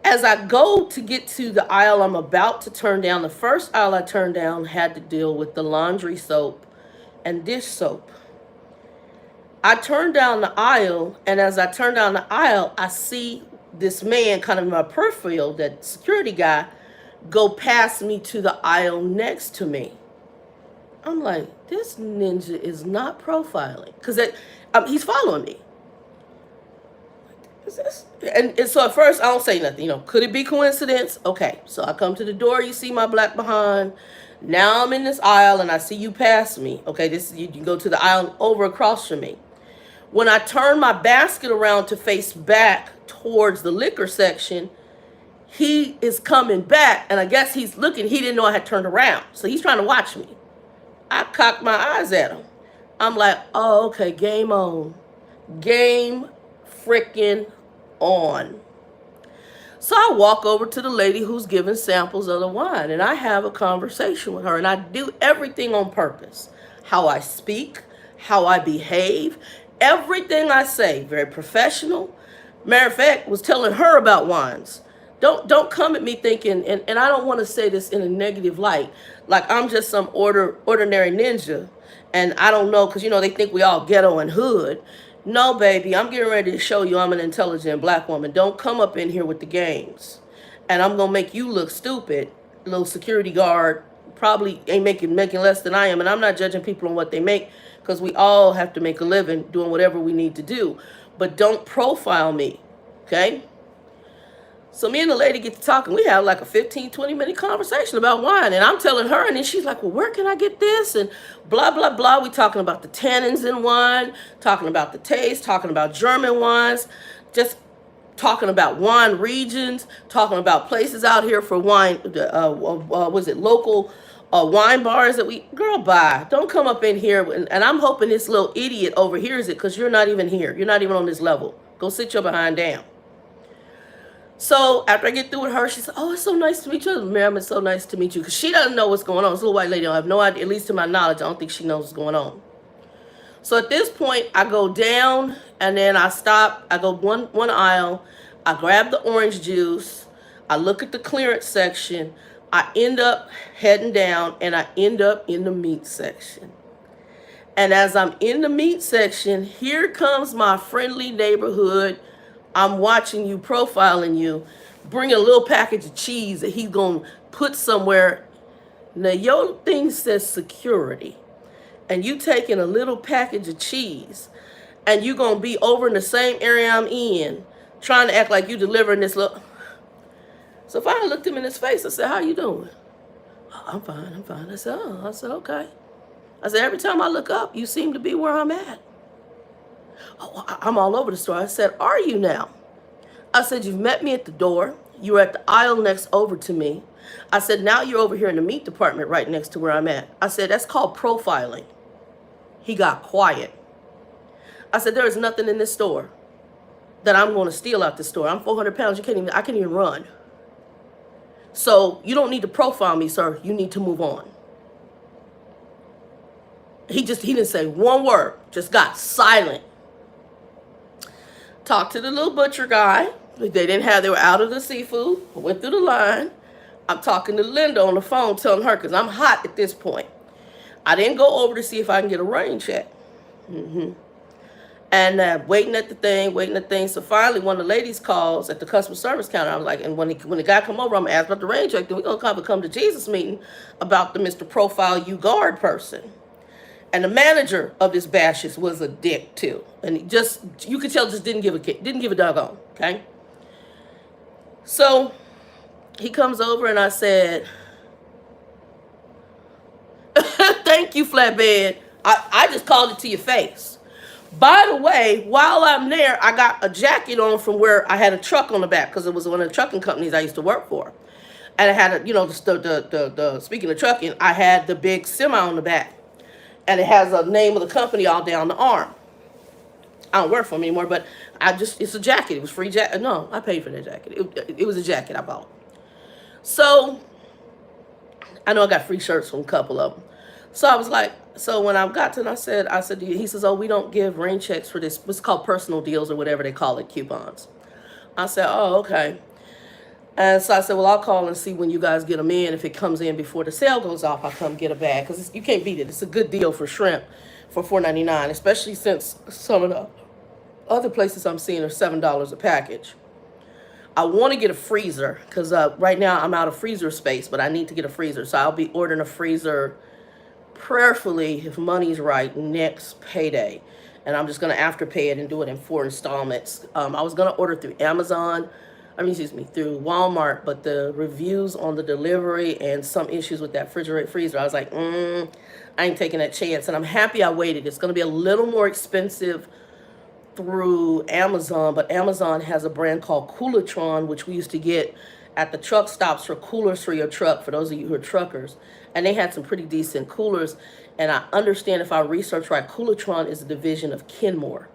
as I go to get to the aisle I'm about to turn down, the first aisle I turned down had to deal with the laundry soap and dish soap. I turned down the aisle, and as I turn down the aisle, I see this man kind of in my peripheral, that security guy, go past me to the aisle next to me. I'm like, this ninja is not profiling, because he's following me. Is this? And so at first I don't say nothing. Could it be coincidence? Okay, so I come to the door. You see my black behind. Now I'm in this aisle and I see you pass me. Okay, you can go to the aisle over across from me. When I turn my basket around to face back towards the liquor section, he is coming back, and I guess he's looking. He didn't know I had turned around, so he's trying to watch me. I cocked my eyes at him. I'm like, oh, okay, game on. Game freaking on. So I walk over to the lady who's giving samples of the wine, and I have a conversation with her, and I do everything on purpose. How I speak, how I behave, everything I say, very professional. Matter of fact, was telling her about wines. Don't come at me thinking, and I don't want to say this in a negative light, like I'm just some ordinary ninja, and I don't know, because they think we all ghetto and hood. No, baby, I'm getting ready to show you I'm an intelligent black woman. Don't come up in here with the games. And I'm going to make you look stupid. Little security guard probably ain't making less than I am. And I'm not judging people on what they make, because we all have to make a living doing whatever we need to do. But don't profile me, okay? So me and the lady get to talking. We have like a 15, 20-minute conversation about wine. And I'm telling her, and then she's like, well, where can I get this? And blah, blah, blah. We talking about the tannins in wine, talking about the taste, talking about German wines, just talking about wine regions, talking about places out here for wine, local wine bars that girl, bye. Don't come up in here. And I'm hoping this little idiot overhears it, because you're not even here. You're not even on this level. Go sit your behind down. So after I get through with her, she said, oh, it's so nice to meet you. Ma'am, it's so nice to meet you. Because she doesn't know what's going on. This little white lady, I have no idea, at least to my knowledge, I don't think she knows what's going on. So at this point, I go down, and then I stop. I go one aisle. I grab the orange juice. I look at the clearance section. I end up heading down, and I end up in the meat section. And as I'm in the meat section, here comes my friendly neighborhood, I'm watching you, profiling you, bring a little package of cheese that he's going to put somewhere. Now, your thing says security, and you taking a little package of cheese, and you going to be over in the same area I'm in, trying to act like you delivering this little. So if I looked him in his face, I said, how you doing? Oh, I'm fine. I said, okay. I said, every time I look up, you seem to be where I'm at. Oh, I'm all over the store. I said, are you now? I said, you've met me at the door. You were at the aisle next over to me. I said, now you're over here in the meat department right next to where I'm at. I said, that's called profiling. He got quiet. I said, there is nothing in this store that I'm going to steal out the store. I'm 400 pounds. I can't even run. So you don't need to profile me, sir. You need to move on. He didn't say one word, just got silent. Talked to the little butcher guy. They were out of the seafood. I went through the line. I'm talking to Linda on the phone, telling her, because I'm hot at this point. I didn't go over to see if I can get a rain check. And waiting at the thing. So finally, one of the ladies calls at the customer service counter. I was like, and when the guy come over, I'm going to ask about the rain check. Then we're going to come to Jesus meeting about the Mr. Profile You Guard person. And the manager of this Bashis was a dick too. And he you could tell, just didn't give a doggone, okay? So he comes over and I said, thank you, flatbed. I just called it to your face. By the way, while I'm there, I got a jacket on from where I had a truck on the back, because it was one of the trucking companies I used to work for. And I had speaking of trucking, I had the big semi on the back. And it has a name of the company all down the arm. I don't work for them anymore, but it's a jacket. It was free jacket. No, I paid for that jacket. It was a jacket I bought. So, I know I got free shirts from a couple of them. So I was like, so when I got to it, I said, he says, oh, we don't give rain checks for this. It's called personal deals or whatever they call it, coupons. I said, oh, okay. And so I said, well, I'll call and see when you guys get them in. If it comes in before the sale goes off, I'll come get a bag. Because you can't beat it. It's a good deal for shrimp for $4.99, especially since some of the other places I'm seeing are $7 a package. I want to get a freezer because right now I'm out of freezer space, but I need to get a freezer. So I'll be ordering a freezer prayerfully, if money's right, next payday. And I'm just going to afterpay it and do it in 4 installments. I was going to order through Amazon. Through Walmart, but the reviews on the delivery and some issues with that refrigerator freezer, I was like, I ain't taking that chance. And I'm happy I waited. It's going to be a little more expensive through Amazon, but Amazon has a brand called Coolatron, which we used to get at the truck stops for coolers for your truck, for those of you who are truckers. And they had some pretty decent coolers. And I understand, if I research right, Coolatron is a division of Kenmore.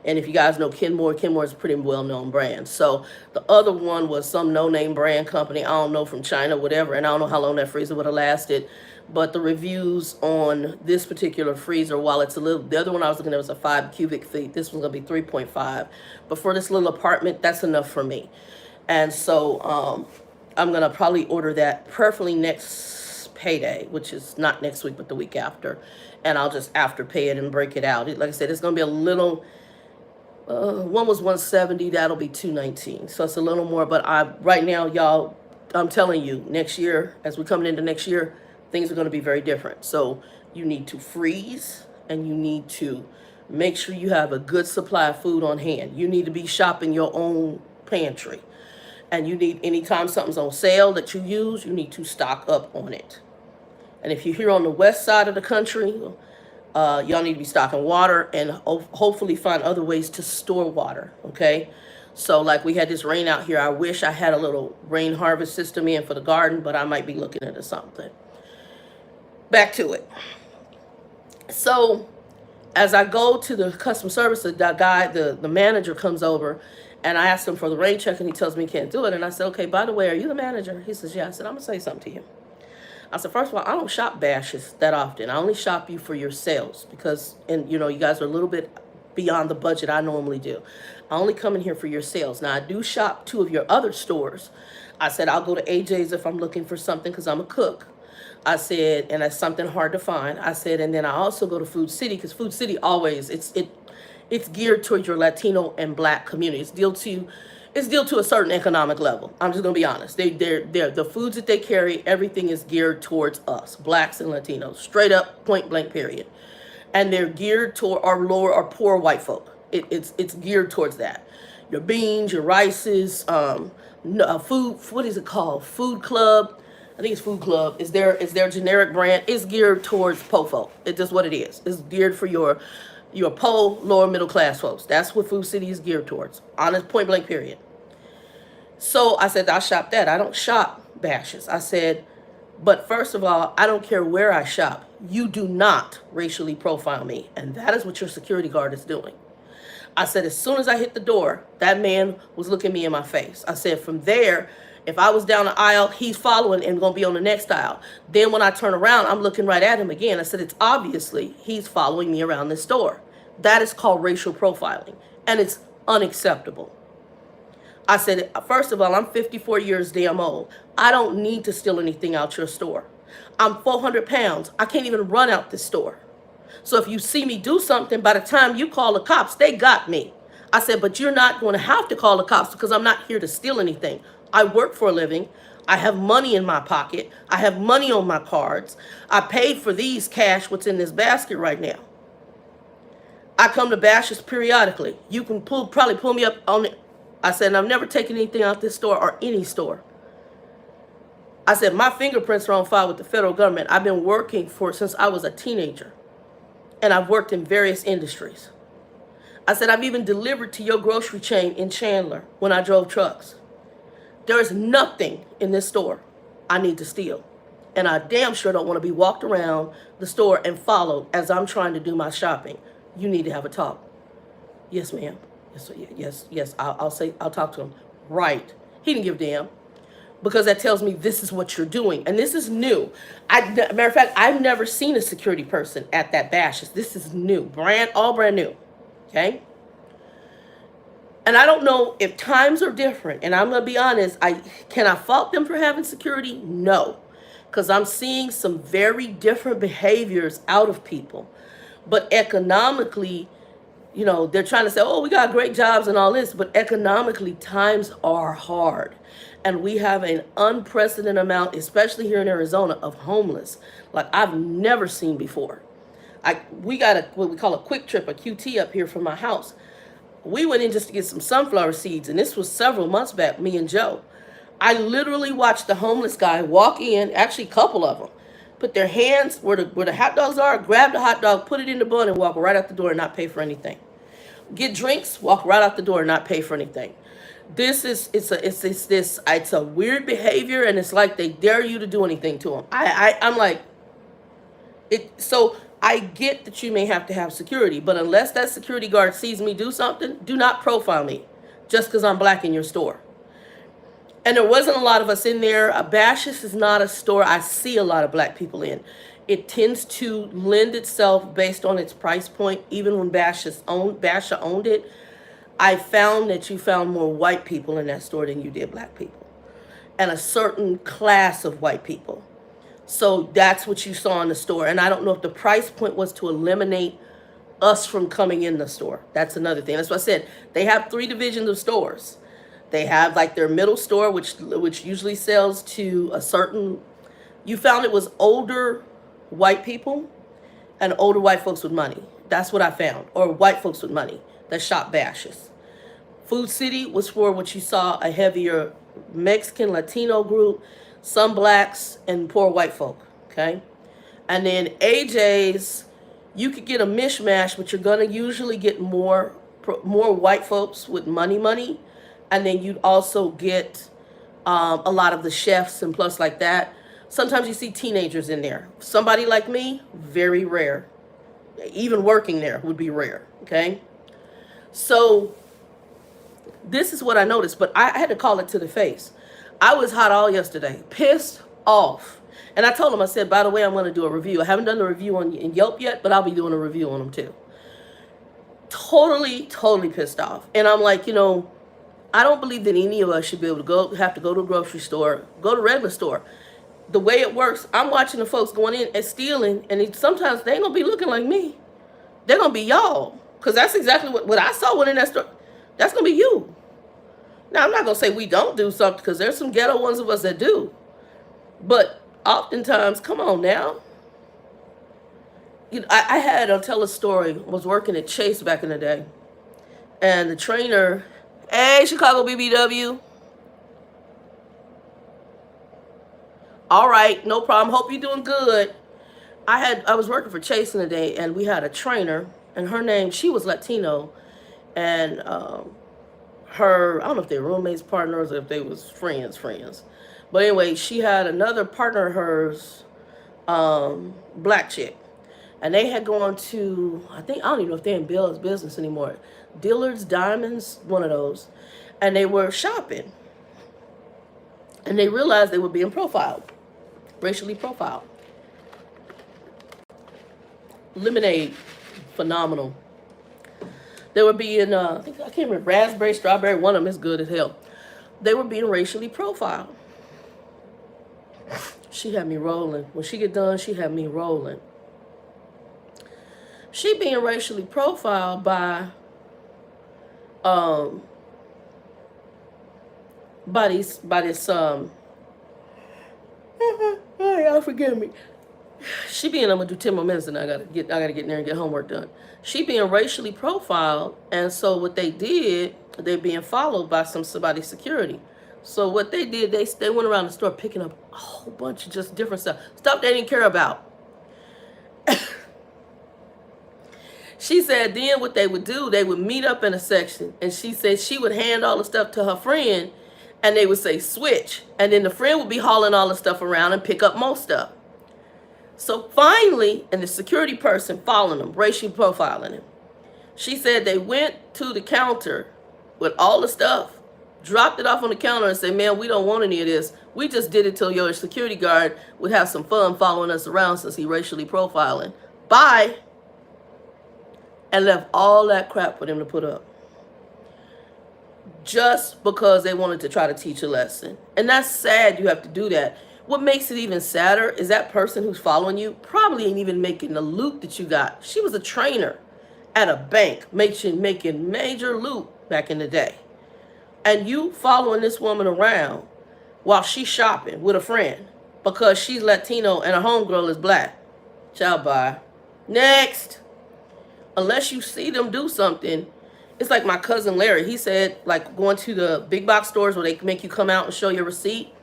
And if you guys know Kenmore is a pretty well-known brand. So the other one was some no-name brand company, I don't know, from China, whatever. And I don't know how long that freezer would have lasted. But the reviews on this particular freezer, while it's the other one I was looking at was a 5 cubic feet. This one's going to be 3.5. But for this little apartment, that's enough for me. And so I'm going to probably order that preferably next payday, which is not next week, but the week after. And I'll just afterpay it and break it out. Like I said, it's going to be a little... one was $170, that'll be $219. So it's a little more, but right now, y'all, I'm telling you, next year, as we're coming into next year, things are going to be very different. So you need to freeze, and you need to make sure you have a good supply of food on hand. You need to be shopping your own pantry. And you need, anytime something's on sale that you use, you need to stock up on it. And if you're here on the west side of the country, y'all need to be stocking water and hopefully find other ways to store water, okay? So like we had this rain out here. I wish I had a little rain harvest system in for the garden, but I might be looking into something. Back to it. So as I go to the customer service, the manager comes over, and I asked him for the rain check, and he tells me he can't do it. And I said, okay, by the way, are you the manager? He says, yeah. I said, I'm going to say something to you. I said, first of all, I don't shop Bashis that often. I only shop you for your sales because, and you know, you guys are a little bit beyond the budget I normally do. I only come in here for your sales. Now, I do shop 2 of your other stores. I said, I'll go to AJ's if I'm looking for something because I'm a cook. I said, and that's something hard to find. I said, and then I also go to Food City because Food City always, it's geared towards your Latino and Black community. It's dealt to a certain economic level. I'm just gonna be honest. They're the foods that they carry, everything is geared towards us, Blacks and Latinos, straight up, point blank, period. And they're geared toward our lower or poor white folk. It's geared towards that. Your beans, your rices, food. What is it called? Food Club. I think it's Food Club. Is their generic brand? It's geared towards po folk. It's just what it is. It's geared for your po lower middle class folks. That's what Food City is geared towards. Honest, point blank, period. So I said, I shop that. I don't shop Bashis. I said, but first of all, I don't care where I shop. You do not racially profile me. And that is what your security guard is doing. I said, as soon as I hit the door, that man was looking me in my face. I said, from there, if I was down the aisle, he's following and going to be on the next aisle. Then when I turn around, I'm looking right at him again. I said, it's obviously he's following me around this store. That is called racial profiling, and it's unacceptable. I said, first of all, I'm 54 years damn old. I don't need to steal anything out your store. I'm 400 pounds. I can't even run out this store. So if you see me do something, by the time you call the cops, they got me. I said, but you're not going to have to call the cops because I'm not here to steal anything. I work for a living. I have money in my pocket. I have money on my cards. I paid for these cash, what's in this basket right now. I come to Bash's periodically. You can probably pull me up on it. I said, and I've never taken anything out this store or any store. I said, my fingerprints are on file with the federal government. I've been working since I was a teenager. And I've worked in various industries. I said, I've even delivered to your grocery chain in Chandler when I drove trucks. There is nothing in this store I need to steal. And I damn sure don't want to be walked around the store and followed as I'm trying to do my shopping. You need to have a talk. Yes, ma'am. Yes. I'll talk to him. Right. He didn't give a damn. Because that tells me this is what you're doing. And this is new. Matter of fact, I've never seen a security person at that Bash's. This is new. All brand new. Okay? And I don't know if times are different. And I'm going to be honest. Can I fault them for having security? No. Because I'm seeing some very different behaviors out of people. But economically, they're trying to say, oh, we got great jobs and all this. But economically, times are hard. And we have an unprecedented amount, especially here in Arizona, of homeless, like I've never seen before. We got what we call a quick trip, a QT up here from my house. We went in just to get some sunflower seeds, and this was several months back, me and Joe. I literally watched the homeless guy walk in, actually a couple of them, put their hands where the hot dogs are, grab the hot dog, put it in the bun, and walk right out the door and not pay for anything. Get drinks, walk right out the door and not pay for anything. It's a weird behavior, and it's like they dare you to do anything to them. I'm like, so I get that you may have to have security, but unless that security guard sees me do something, do not profile me just because I'm black in your store. And there wasn't a lot of us in there. Bash's is not a store I see a lot of black people in. It tends to lend itself based on its price point. Even when Basha owned it, I found that you found more white people in that store than you did black people. And a certain class of white people. So that's what you saw in the store. And I don't know if the price point was to eliminate us from coming in the store. That's another thing. That's what I said. They have 3 divisions of stores. They have like their middle store, which usually sells to a certain, you found it was older white people and older white folks with money. That's what I found. Or white folks with money that shop Bash's. Food City was for what you saw, a heavier Mexican, Latino group, some blacks, and poor white folk, okay? And then AJ's, you could get a mishmash, but you're going to usually get more white folks with money. And then you'd also get a lot of the chefs and plus like that. Sometimes you see teenagers in there. Somebody like me, very rare. Even working there would be rare, okay? So this is what I noticed, but I had to call it to the face. I was hot all yesterday, pissed off. And I told him, I said, by the way, I'm going to do a review. I haven't done the review on Yelp yet, but I'll be doing a review on them too. Totally pissed off. And I'm like, I don't believe that any of us should be able to have to go to a grocery store, go to a regular store. The way it works, I'm watching the folks going in and stealing, and sometimes they ain't going to be looking like me. They're going to be y'all. Because that's exactly what I saw when in that store. That's going to be you. Now, I'm not going to say we don't do something, because there's some ghetto ones of us that do. But oftentimes, come on now. I'll tell a story. I was working at Chase back in the day. And the trainer, hey, Chicago BBW. All right, no problem. Hope you're doing good. I was working for Chase in the day, and we had a trainer, and her name, she was Latino, and I don't know if they were roommates, partners, or if they was friends. But anyway, she had another partner of hers, black chick. And they had gone to, I don't even know if they're in Bill's business anymore. Dillard's Diamonds, one of those. And they were shopping. And they realized they were being profiled, racially profiled. Lemonade, phenomenal. They were being, I can't remember, raspberry, strawberry, one of them is good as hell. They were being racially profiled. She had me rolling. When she get done, she had me rolling. She being racially profiled by this y'all forgive me. She being, I'm gonna do 10 more minutes and I gotta get in there and get homework done. She being racially profiled, and so what they did, they're being followed by somebody's security. So what they did, they went around the store picking up a whole bunch of just different stuff they didn't care about. She said then what they would do, they would meet up in a section, and she said she would hand all the stuff to her friend, and they would say switch, and then the friend would be hauling all the stuff around and pick up more stuff. So finally, and the security person following them, racially profiling him, she said they went to the counter with all the stuff, dropped it off on the counter and said, man, we don't want any of this. We just did it so your security guard would have some fun following us around since he racially profiling. Bye. And left all that crap for them to put up. Just because they wanted to try to teach a lesson. And that's sad you have to do that. What makes it even sadder is that person who's following you probably ain't even making the loot that you got. She was a trainer at a bank, making major loot back in the day. And you following this woman around while she's shopping with a friend because she's Latino and her homegirl is black. Ciao, bye. Next. Unless you see them do something, it's like my cousin Larry. He said, like going to the big box stores where they make you come out and show your receipt.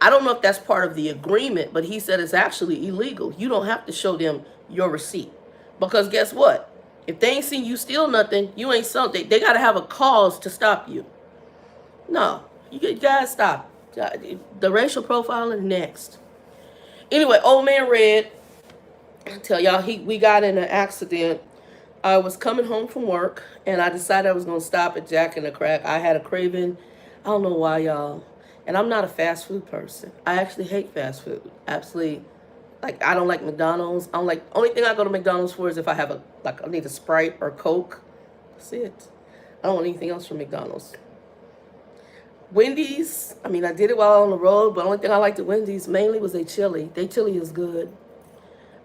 I don't know if that's part of the agreement, but he said it's actually illegal. You don't have to show them your receipt. Because guess what? If they ain't seen you steal nothing, you ain't something. They got to have a cause to stop you. No, you guys stop. The racial profiling next. Anyway, old man Red, I tell y'all, we got in an accident. I was coming home from work, and I decided I was going to stop at Jack in the Crack. I had a craving. I don't know why, y'all. And I'm not a fast food person. I actually hate fast food. Absolutely. Like, I don't like McDonald's. I don't like, only thing I go to McDonald's for is if I have I need a Sprite or Coke. That's it. I don't want anything else from McDonald's. Wendy's, I mean, I did it while on the road, but the only thing I liked at Wendy's mainly was their chili. Their chili is good.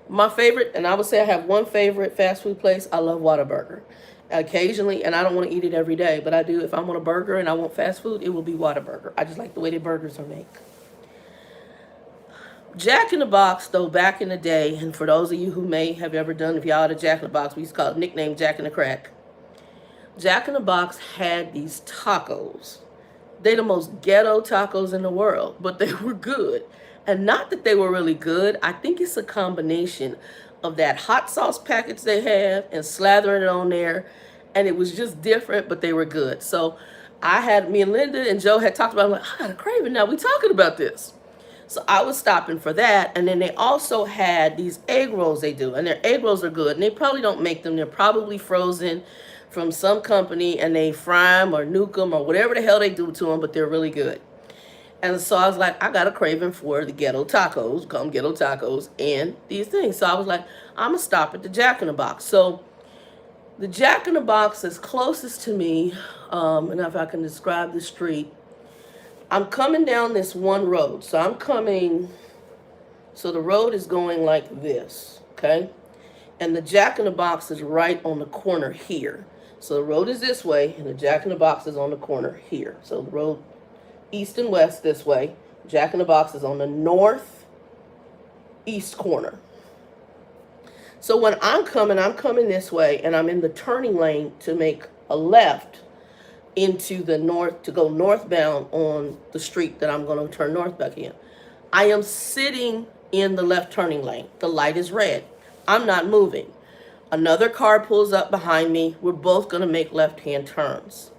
My favorite, and I would say I have one favorite fast food place, I love Whataburger. Occasionally, and I don't want to eat it every day, but I do. If I want a burger and I want fast food, it will be Whataburger. I just like the way their burgers are made. Jack in the Box, though, back in the day, and for those of you who may have ever done, if y'all had a Jack in the Box, we used to call it nickname Jack in the Crack. Jack in the Box had these tacos. They're the most ghetto tacos in the world, but they were good. And not that they were really good. I think it's a combination of that hot sauce package they have and slathering it on there. And it was just different, but they were good. So me and Linda and Joe had talked about it. I'm like, I got a craving now. We talking about this. So I was stopping for that. And then they also had these egg rolls they do. And their egg rolls are good. And they probably don't make them. They're probably frozen from some company. And they fry them or nuke them or whatever the hell they do to them. But they're really good. And so I was like, I got a craving for the ghetto tacos, ghetto tacos, and these things. So I was like, I'm going to stop at the Jack in the Box. So the Jack in the Box is closest to me, and if I can describe the street, I'm coming down this one road. So the road is going like this, okay? And the Jack in the Box is right on the corner here. So the road is this way, and the Jack in the Box is on the corner here. So the road east and west this way. Jack in the Box is on the northeast corner. So when I'm coming this way, and I'm in the turning lane to make a left into the north, to go northbound on the street that I'm going to turn north back in. I am sitting in the left turning lane. The light is red. I'm not moving. Another car pulls up behind me. We're both going to make left-hand turns.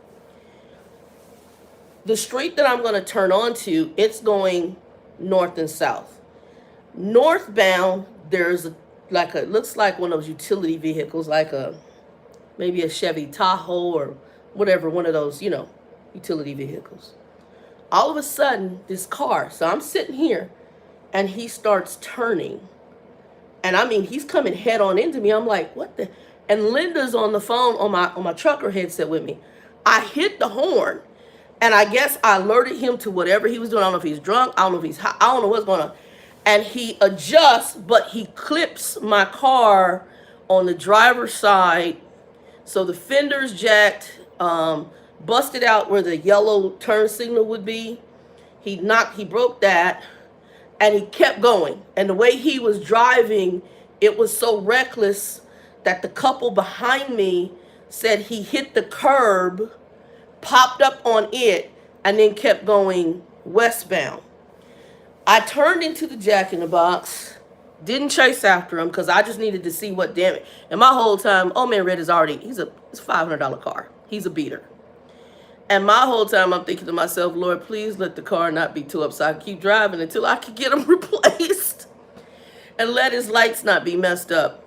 The street that I'm going to turn onto, it's going north and south. Northbound, there's looks like one of those utility vehicles, like maybe a Chevy Tahoe or whatever, one of those, utility vehicles. All of a sudden, this car, so I'm sitting here, and he starts turning. And I mean, he's coming head on into me. I'm like, what the? And Linda's on the phone on my trucker headset with me. I hit the horn, and I guess I alerted him to whatever he was doing. I don't know if he's drunk. I don't know if he's high. I don't know what's going on. And he adjusts, but he clips my car on the driver's side. So the fender's jacked, busted out where the yellow turn signal would be. He broke that, and he kept going. And the way he was driving, it was so reckless that the couple behind me said he hit the curb, popped up on it, and then kept going westbound. I turned into the Jack in the Box, didn't chase after him because I just needed to see what damage. And my whole time, Old Man Red is already, it's a $500 car. He's a beater. And my whole time I'm thinking to myself, Lord, please let the car not be too up so I can keep driving until I can get him replaced. And let his lights not be messed up.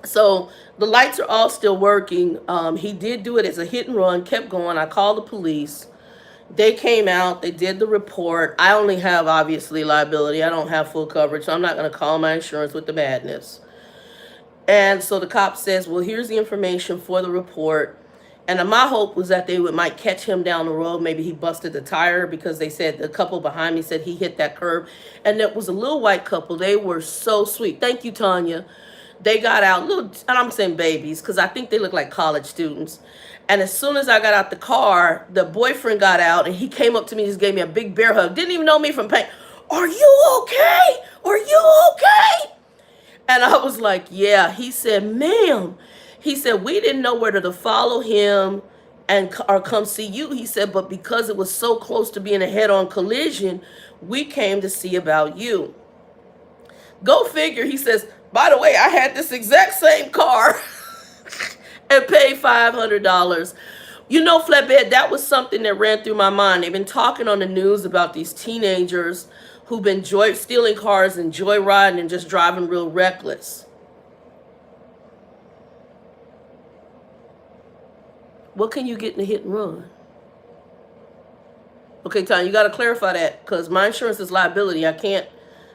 So the lights are all still working. He did do it as a hit and run, kept going. I called the police. They came out, they did the report. I only have, obviously, liability. I don't have full coverage, so I'm not going to call my insurance with the madness. And so the cop says, well, here's the information for the report. And my hope was that they might catch him down the road. Maybe he busted the tire, because they said, the couple behind me said he hit that curb. And it was a little white couple. They were so sweet. Thank you, Tanya. They got out, and I'm saying babies, because I think they look like college students. And as soon as I got out the car, the boyfriend got out, and he came up to me and just gave me a big bear hug. Didn't even know me from pain. Are you okay? Are you okay? And I was like, yeah. He said, ma'am. He said, we didn't know whether to follow him or come see you. He said, but because it was so close to being a head-on collision, we came to see about you. Go figure. He says, by the way, I had this exact same car and paid $500. You know, Flatbed, that was something that ran through my mind. They've been talking on the news about these teenagers who've been stealing cars and joyriding and just driving real reckless. What can you get in a hit and run? Okay, Tanya, you got to clarify that, because my insurance is liability. I can't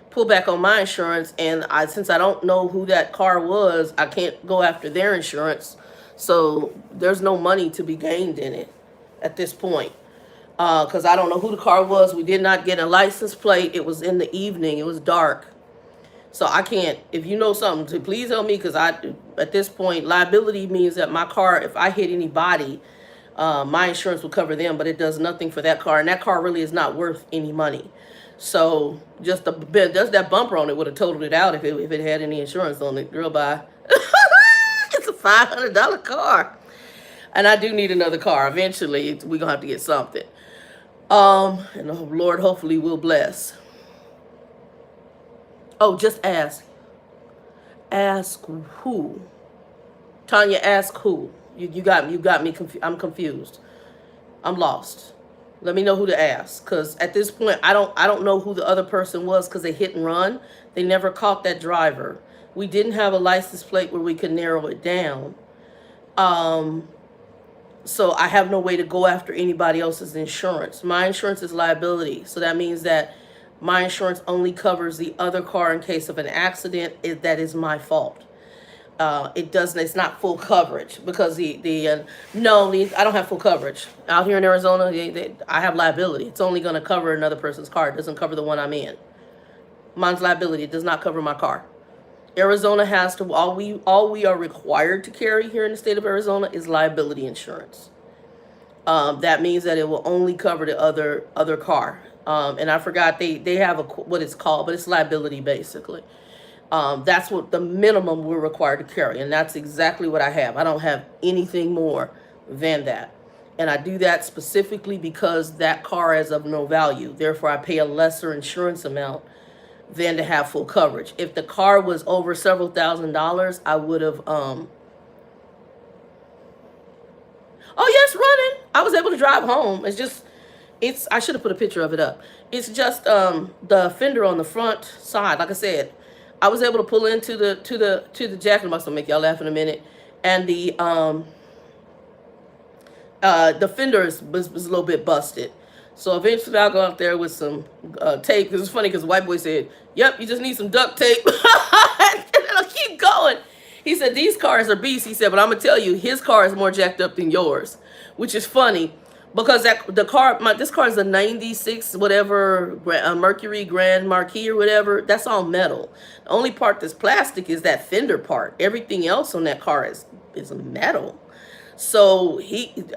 pull back on my insurance, and since I don't know who that car was, I can't go after their insurance. So there's no money to be gained in it at this point, because I don't know who the car was. We did not get a license plate. It was in the evening. It was dark. So I can't, if you know something, please help me, because at this point, liability means that my car, if I hit anybody, my insurance will cover them, but it does nothing for that car. And that car really is not worth any money. So just that bumper on it would have totaled it out if it had any insurance on it. Girl, bye. It's a $500 car. And I do need another car. Eventually, we're going to have to get something. And the Lord hopefully will bless. Oh, just ask. Ask who? Tanya, ask who? You got me confused. I'm confused. I'm lost. Let me know who to ask, because at this point, I don't know who the other person was, because they hit and run. They never caught that driver. We didn't have a license plate where we could narrow it down. So I have no way to go after anybody else's insurance. My insurance is liability. So that means that my insurance only covers the other car in case of an accident that is my fault. It's not full coverage, because I don't have full coverage. Out here in Arizona, I have liability. It's only going to cover another person's car. It doesn't cover the one I'm in. Mine's liability. It does not cover my car. Arizona has to, all we are required to carry here in the state of Arizona is liability insurance. That means that it will only cover the other car. And I forgot they have what it's called, but it's liability basically. That's what the minimum we're required to carry, and that's exactly what I have. I don't have anything more than that. And I do that specifically because that car is of no value. Therefore, I pay a lesser insurance amount than to have full coverage. If the car was over several $1,000s, I would have, oh yes, running. I was able to drive home. I should have put a picture of it up. It's just the fender on the front side. Like I said, I was able to pull into the Jack in the Box. I'll make y'all laugh in a minute. And the fender was a little bit busted. So eventually I'll go out there with some tape. Because it's funny because the white boy said, yep, you just need some duct tape. And I'll keep going. He said, these cars are beasts. He said, but I'm going to tell you, his car is more jacked up than yours. Which is funny. Because this car is a 96 whatever Mercury Grand Marquis or whatever. That's all metal. The only part that's plastic is that fender part. Everything else on that car is metal. So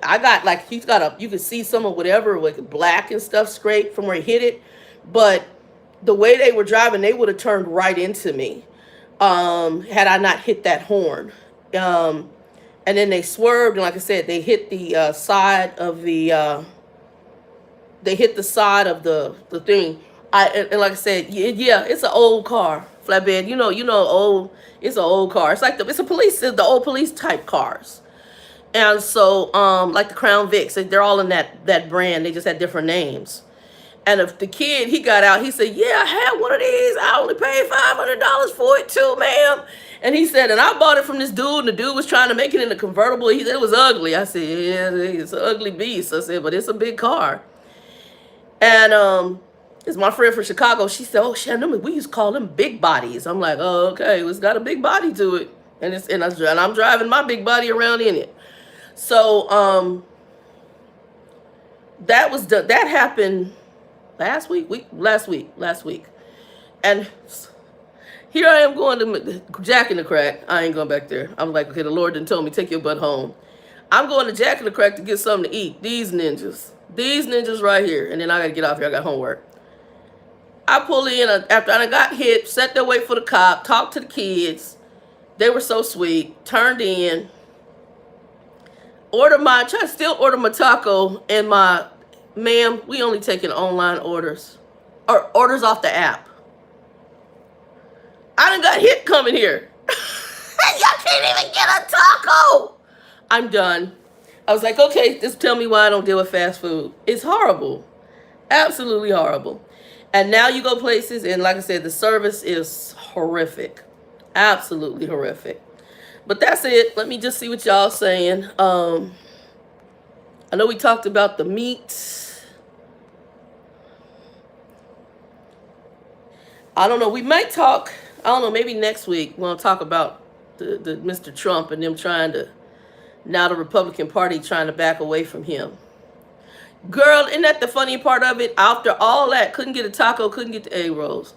I got like, he's got you could see some of whatever with black and stuff scraped from where he hit it. But the way they were driving, they would have turned right into me had I not hit that horn. And then they swerved, and like I said, they hit the side of the thing. And like I said, yeah, it's an old car, flatbed. Old. It's an old car. It's like the old police type cars. And so, like the Crown Vics, they're all in that brand. They just had different names. And if the kid, he got out, he said, yeah, I had one of these. I only paid $500 for it too, ma'am. And he said, and I bought it from this dude, and the dude was trying to make it in a convertible. He said it was ugly. I said, yeah, it's an ugly beast. I said, but it's a big car. And it's my friend from Chicago. She said, oh, shit, we used to call them big bodies. I'm like, oh, okay, it's got a big body to it. And I'm driving my big body around in it. So that happened last week. And here I am going to Jack in the Crack. I ain't going back there. I'm like, okay, the Lord done told me, take your butt home. I'm going to Jack in the Crack to get something to eat. These ninjas right here. And then I got to get off here. I got homework. I pull in after I got hit, sat there, wait for the cop, talked to the kids. They were so sweet. Turned in. Try to still order my taco and my, ma'am, we only taking online orders. Or orders off the app. I done got hit coming here. Y'all can't even get a taco. I'm done. I was like, okay, just tell me why I don't deal with fast food. It's horrible. Absolutely horrible. And now you go places, and like I said, the service is horrific. Absolutely horrific. But that's it. Let me just see what y'all saying. I know we talked about the meat. I don't know. We might talk, I don't know, maybe next week we'll talk about the Mr. Trump and them now the Republican Party trying to back away from him. Girl, isn't that the funny part of it? After all that, couldn't get a taco, couldn't get the egg rolls.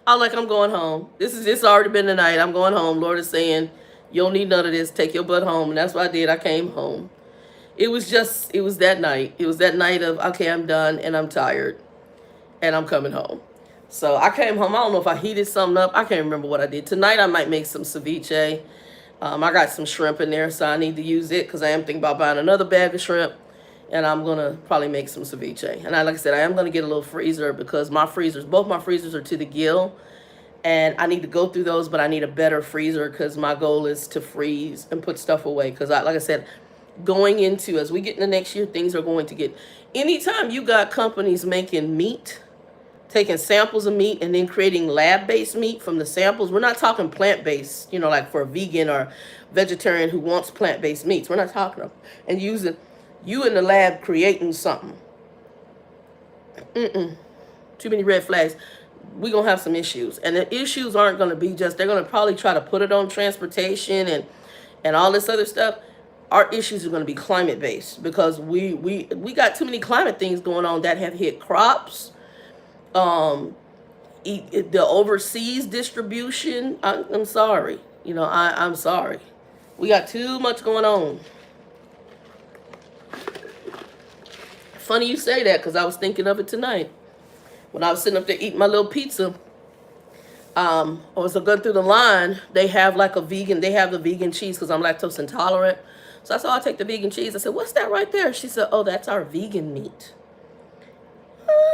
I'm like, I'm going home. It's already been the night. I'm going home. Lord is saying, you don't need none of this. Take your butt home. And that's what I did. I came home. It was that night. It was that night of, okay, I'm done and I'm tired and I'm coming home. So I came home. I don't know if I heated something up. I can't remember what I did. Tonight I might make some ceviche. I got some shrimp in there, so I need to use it because I am thinking about buying another bag of shrimp. And I'm going to probably make some ceviche. And like I said, I am going to get a little freezer because both my freezers are to the gill. And I need to go through those, but I need a better freezer because my goal is to freeze and put stuff away. Because like I said, going into, as we get into next year, things are going to get, anytime you got companies making meat, taking samples of meat and then creating lab-based meat from the samples, we're not talking plant-based, like for a vegan or vegetarian who wants plant-based meats. We're not talking about, and using, you in the lab creating something. Too many red flags. We're going to have some issues. And the issues aren't going to be just, they're going to probably try to put it on transportation and all this other stuff. Our issues are going to be climate-based because we got too many climate things going on that have hit crops. The overseas distribution. I'm sorry. I'm sorry. We got too much going on. Funny you say that because I was thinking of it tonight. When I was sitting up there eating my little pizza, I was going through the line. They have the vegan cheese because I'm lactose intolerant. So I said, I'll take the vegan cheese. I said, what's that right there? She said, oh, that's our vegan meat.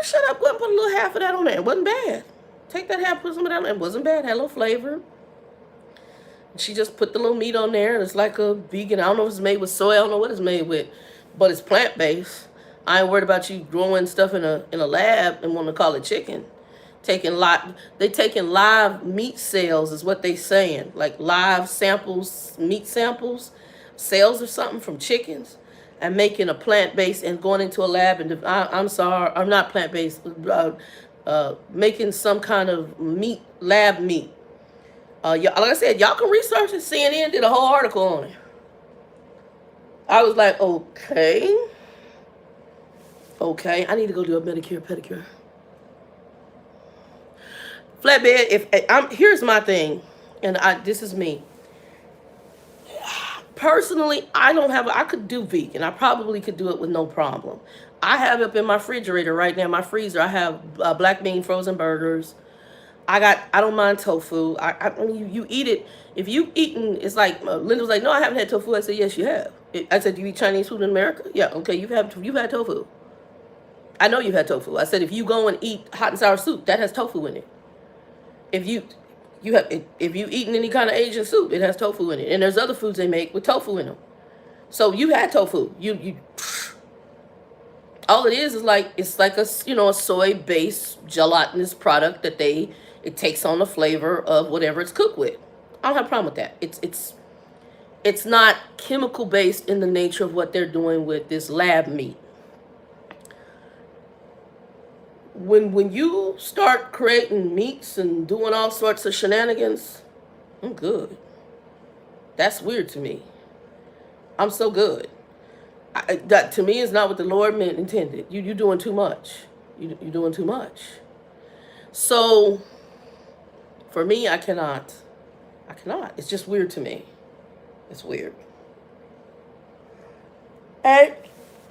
Shut up, go and put a little half of that on there. It wasn't bad. Take that half, put some of that on there. It wasn't bad. Had a little flavor. She just put the little meat on there, and it's like a vegan. I don't know if it's made with soy. I don't know what it's made with, but it's plant-based. I ain't worried about you growing stuff in a lab and want to call it chicken. They taking live meat sales is what they saying, like live samples, meat samples, sales or something from chickens, and making a plant-based and going into a lab and I'm sorry, I'm not plant-based, making some kind of meat, lab meat. Like I said, y'all can research it. CNN did a whole article on it. I was like, okay, I need to go do a Medicare pedicure. Flatbed, here's my thing, and this is me. Personally, I could do vegan. I probably could do it with no problem. I have up in my refrigerator right now, my freezer, I have black bean frozen burgers. I don't mind tofu. I mean, you eat it. If you eaten, it's like, Linda was like, no, I haven't had tofu. I said, yes, you have. I said, do you eat Chinese food in America? Yeah, okay, you've had tofu. I know you've had tofu. I said, if you go and eat hot and sour soup, that has tofu in it. If you eaten any kind of Asian soup, it has tofu in it. And there's other foods they make with tofu in them. So you had tofu. All it is like, it's like a soy-based gelatinous product that it takes on the flavor of whatever it's cooked with. I don't have a problem with that. It's not chemical based in the nature of what they're doing with this lab meat. When you start creating meats and doing all sorts of shenanigans, I'm good. That's weird to me. I'm so good. That to me is not what the Lord intended. You're doing too much. You're doing too much. So for me, I cannot. It's just weird to me. It's weird. And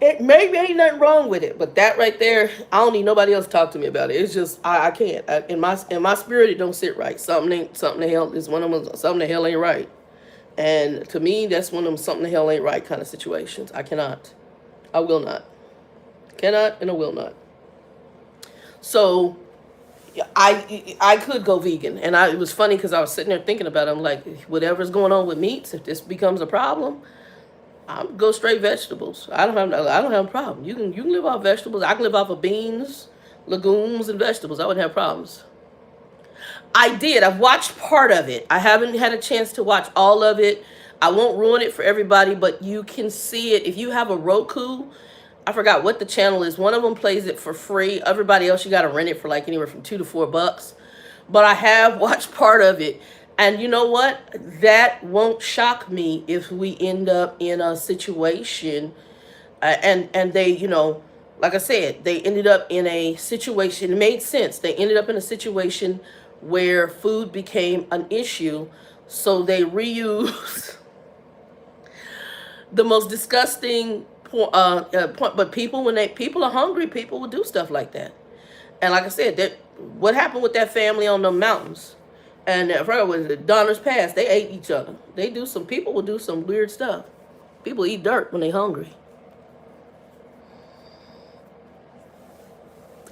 it maybe ain't nothing wrong with it, but that right there, I don't need nobody else to talk to me about it. It's just I can't. In my spirit, it don't sit right. Something the hell is one of them. Something the hell ain't right. And to me, that's one of them something the hell ain't right kind of situations. I cannot. I will not. Cannot and I will not. So I could go vegan, and it was funny because I was sitting there thinking about it. I'm like, whatever's going on with meats, if this becomes a problem, I'll go straight vegetables. I don't have a problem. You can live off vegetables. I can live off of beans, legumes, and vegetables. I wouldn't have problems. I've watched part of it. I haven't had a chance to watch all of it. I won't ruin it for everybody, but you can see it if you have a Roku. I forgot what the channel is. One of them plays it for free. Everybody else, you got to rent it for like anywhere from $2 to $4. But I have watched part of it. And you know what? That won't shock me if we end up in a situation and they, like I said, they ended up in a situation. It made sense. They ended up in a situation where food became an issue. So they reused the most disgusting point. But people are hungry, people will do stuff like that. And like I said, what happened with that family on the mountains? And I forgot when the Donner's Pass, they ate each other. People will do some weird stuff. People eat dirt when they're hungry.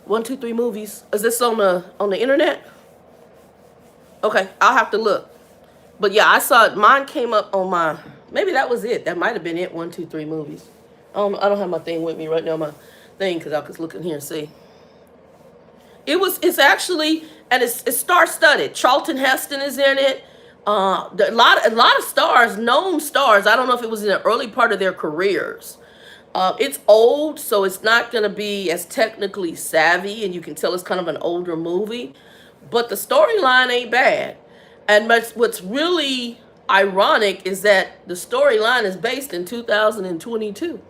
123 Movies. Is this on the internet? Okay, I'll have to look. But yeah, I saw it. Mine came up on my, maybe that was it. That might have been it, 123 Movies. I don't have my thing with me right now, my thing, because I could look in here and see. It's actually, and it's star-studded. Charlton Heston is in it. A lot of stars, known stars. I don't know if it was in the early part of their careers. It's old, so it's not going to be as technically savvy, and you can tell it's kind of an older movie. But the storyline ain't bad. And what's really ironic is that the storyline is based in 2022.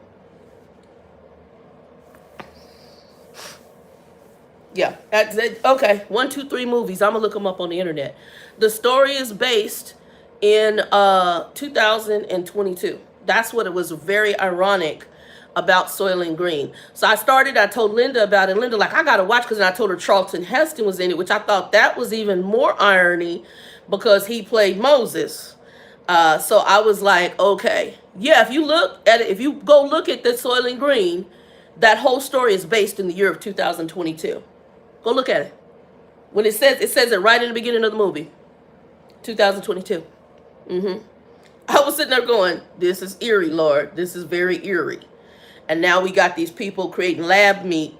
Yeah, okay, 123 Movies. I'm going to look them up on the internet. The story is based in 2022. That's what it was very ironic about Soylent Green. So I told Linda about it. Linda like, I got to watch, because I told her Charlton Heston was in it, which I thought that was even more irony because he played Moses. So I was like, okay. Yeah, if you look at it, if you go look at the Soylent Green, that whole story is based in the year of 2022. Go look at it. When it says it right in the beginning of the movie. 2022. I was sitting there going, this is eerie, Lord. This is very eerie. And now we got these people creating lab meat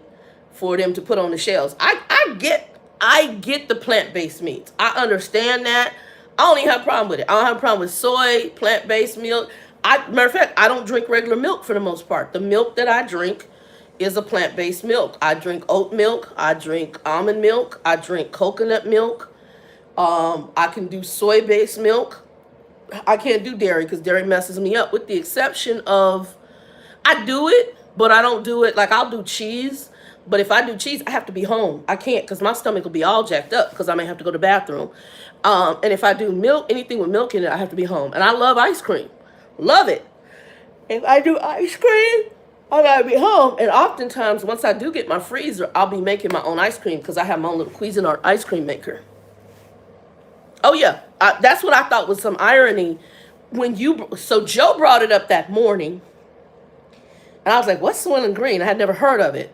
for them to put on the shelves. I I get the plant-based meats. I understand that. I don't even have a problem with it. I don't have a problem with soy, plant-based milk. Matter of fact, I don't drink regular milk for the most part. The milk that I drink is a plant-based milk. I drink oat milk. I drink almond milk. I drink coconut milk. I can do soy-based milk. I can't do dairy because dairy messes me up, with the exception of, I do it, but I don't do it. Like, I'll do cheese, but if I do cheese, I have to be home. I can't, because my stomach will be all jacked up because I may have to go to the bathroom. And if I do milk, anything with milk in it, I have to be home. And I love ice cream. Love it. If I do ice cream, I gotta be home. And oftentimes, once I do get my freezer, I'll be making my own ice cream because I have my own little Cuisinart ice cream maker. Oh yeah, that's what I thought was some irony when so Joe brought it up that morning, and I was like, what's Soylent Green? I had never heard of it.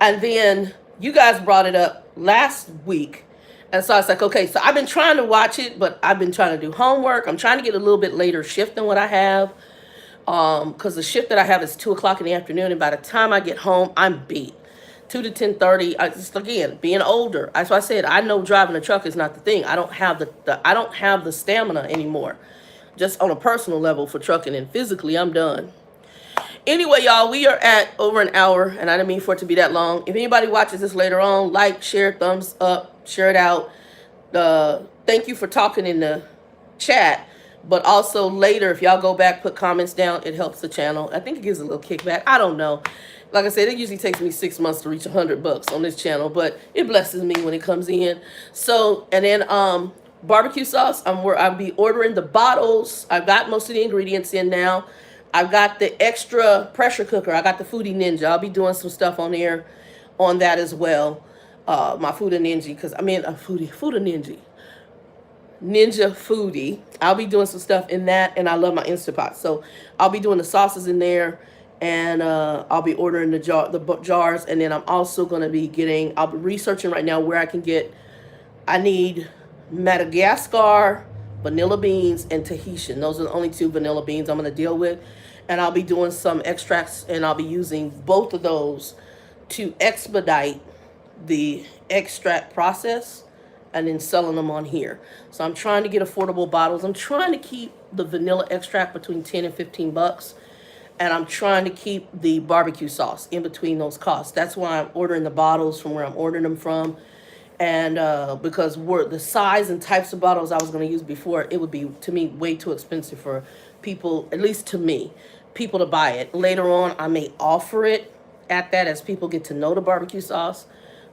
And then you guys brought it up last week, and so I was like, okay, so I've been trying to watch it, but I've been trying to do homework. I'm trying to get a little bit later shift than what I have, because the shift that I have is 2 o'clock in the afternoon, and by the time I get home, I'm beat. 2 to 10:30. Just again, being older. That's why I said I know driving a truck is not the thing. I don't have I don't have the stamina anymore, just on a personal level for trucking, and physically I'm done. Anyway, y'all, we are at over an hour, and I didn't mean for it to be that long. If anybody watches this later on, like, share, thumbs up, share it out. Thank you for talking in the chat. But also later, if y'all go back, put comments down, it helps the channel. I think it gives a little kickback. I don't know. Like I said, it usually takes me 6 months to reach $100 on this channel, but it blesses me when it comes in. So, and then barbecue sauce, I'll be ordering the bottles. I've got most of the ingredients in now. I've got the extra pressure cooker. I got the Foodie Ninja. I'll be doing some stuff on there on that as well. My Foodie Ninja, because I mean, Foodie Ninja. Ninja Foodie. I'll be doing some stuff in that, and I love my Instant Pot. So I'll be doing the sauces in there, and I'll be ordering the jars, and then I'm also going to be I'll be researching right now where I can get, I need Madagascar vanilla beans and Tahitian. Those are the only 2 vanilla beans I'm going to deal with, and I'll be doing some extracts, and I'll be using both of those to expedite the extract process and then selling them on here. So I'm trying to get affordable bottles. I'm trying to keep the vanilla extract between 10 and 15 bucks. And I'm trying to keep the barbecue sauce in between those costs. That's why I'm ordering the bottles from where I'm ordering them from. And because the size and types of bottles I was going to use before, it would be, to me, way too expensive for people, at least to me, people to buy it. Later on, I may offer it at that as people get to know the barbecue sauce.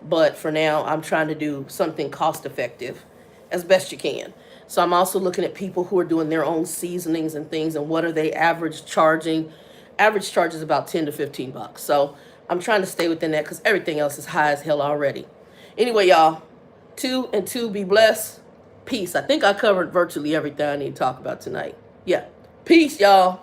But for now, I'm trying to do something cost effective as best you can. So I'm also looking at people who are doing their own seasonings and things, and what are they average charging. Average charge is about 10 to 15 bucks. So I'm trying to stay within that because everything else is high as hell already. Anyway, y'all, 2 and 2 be blessed. Peace. I think I covered virtually everything I need to talk about tonight. Yeah. Peace, y'all.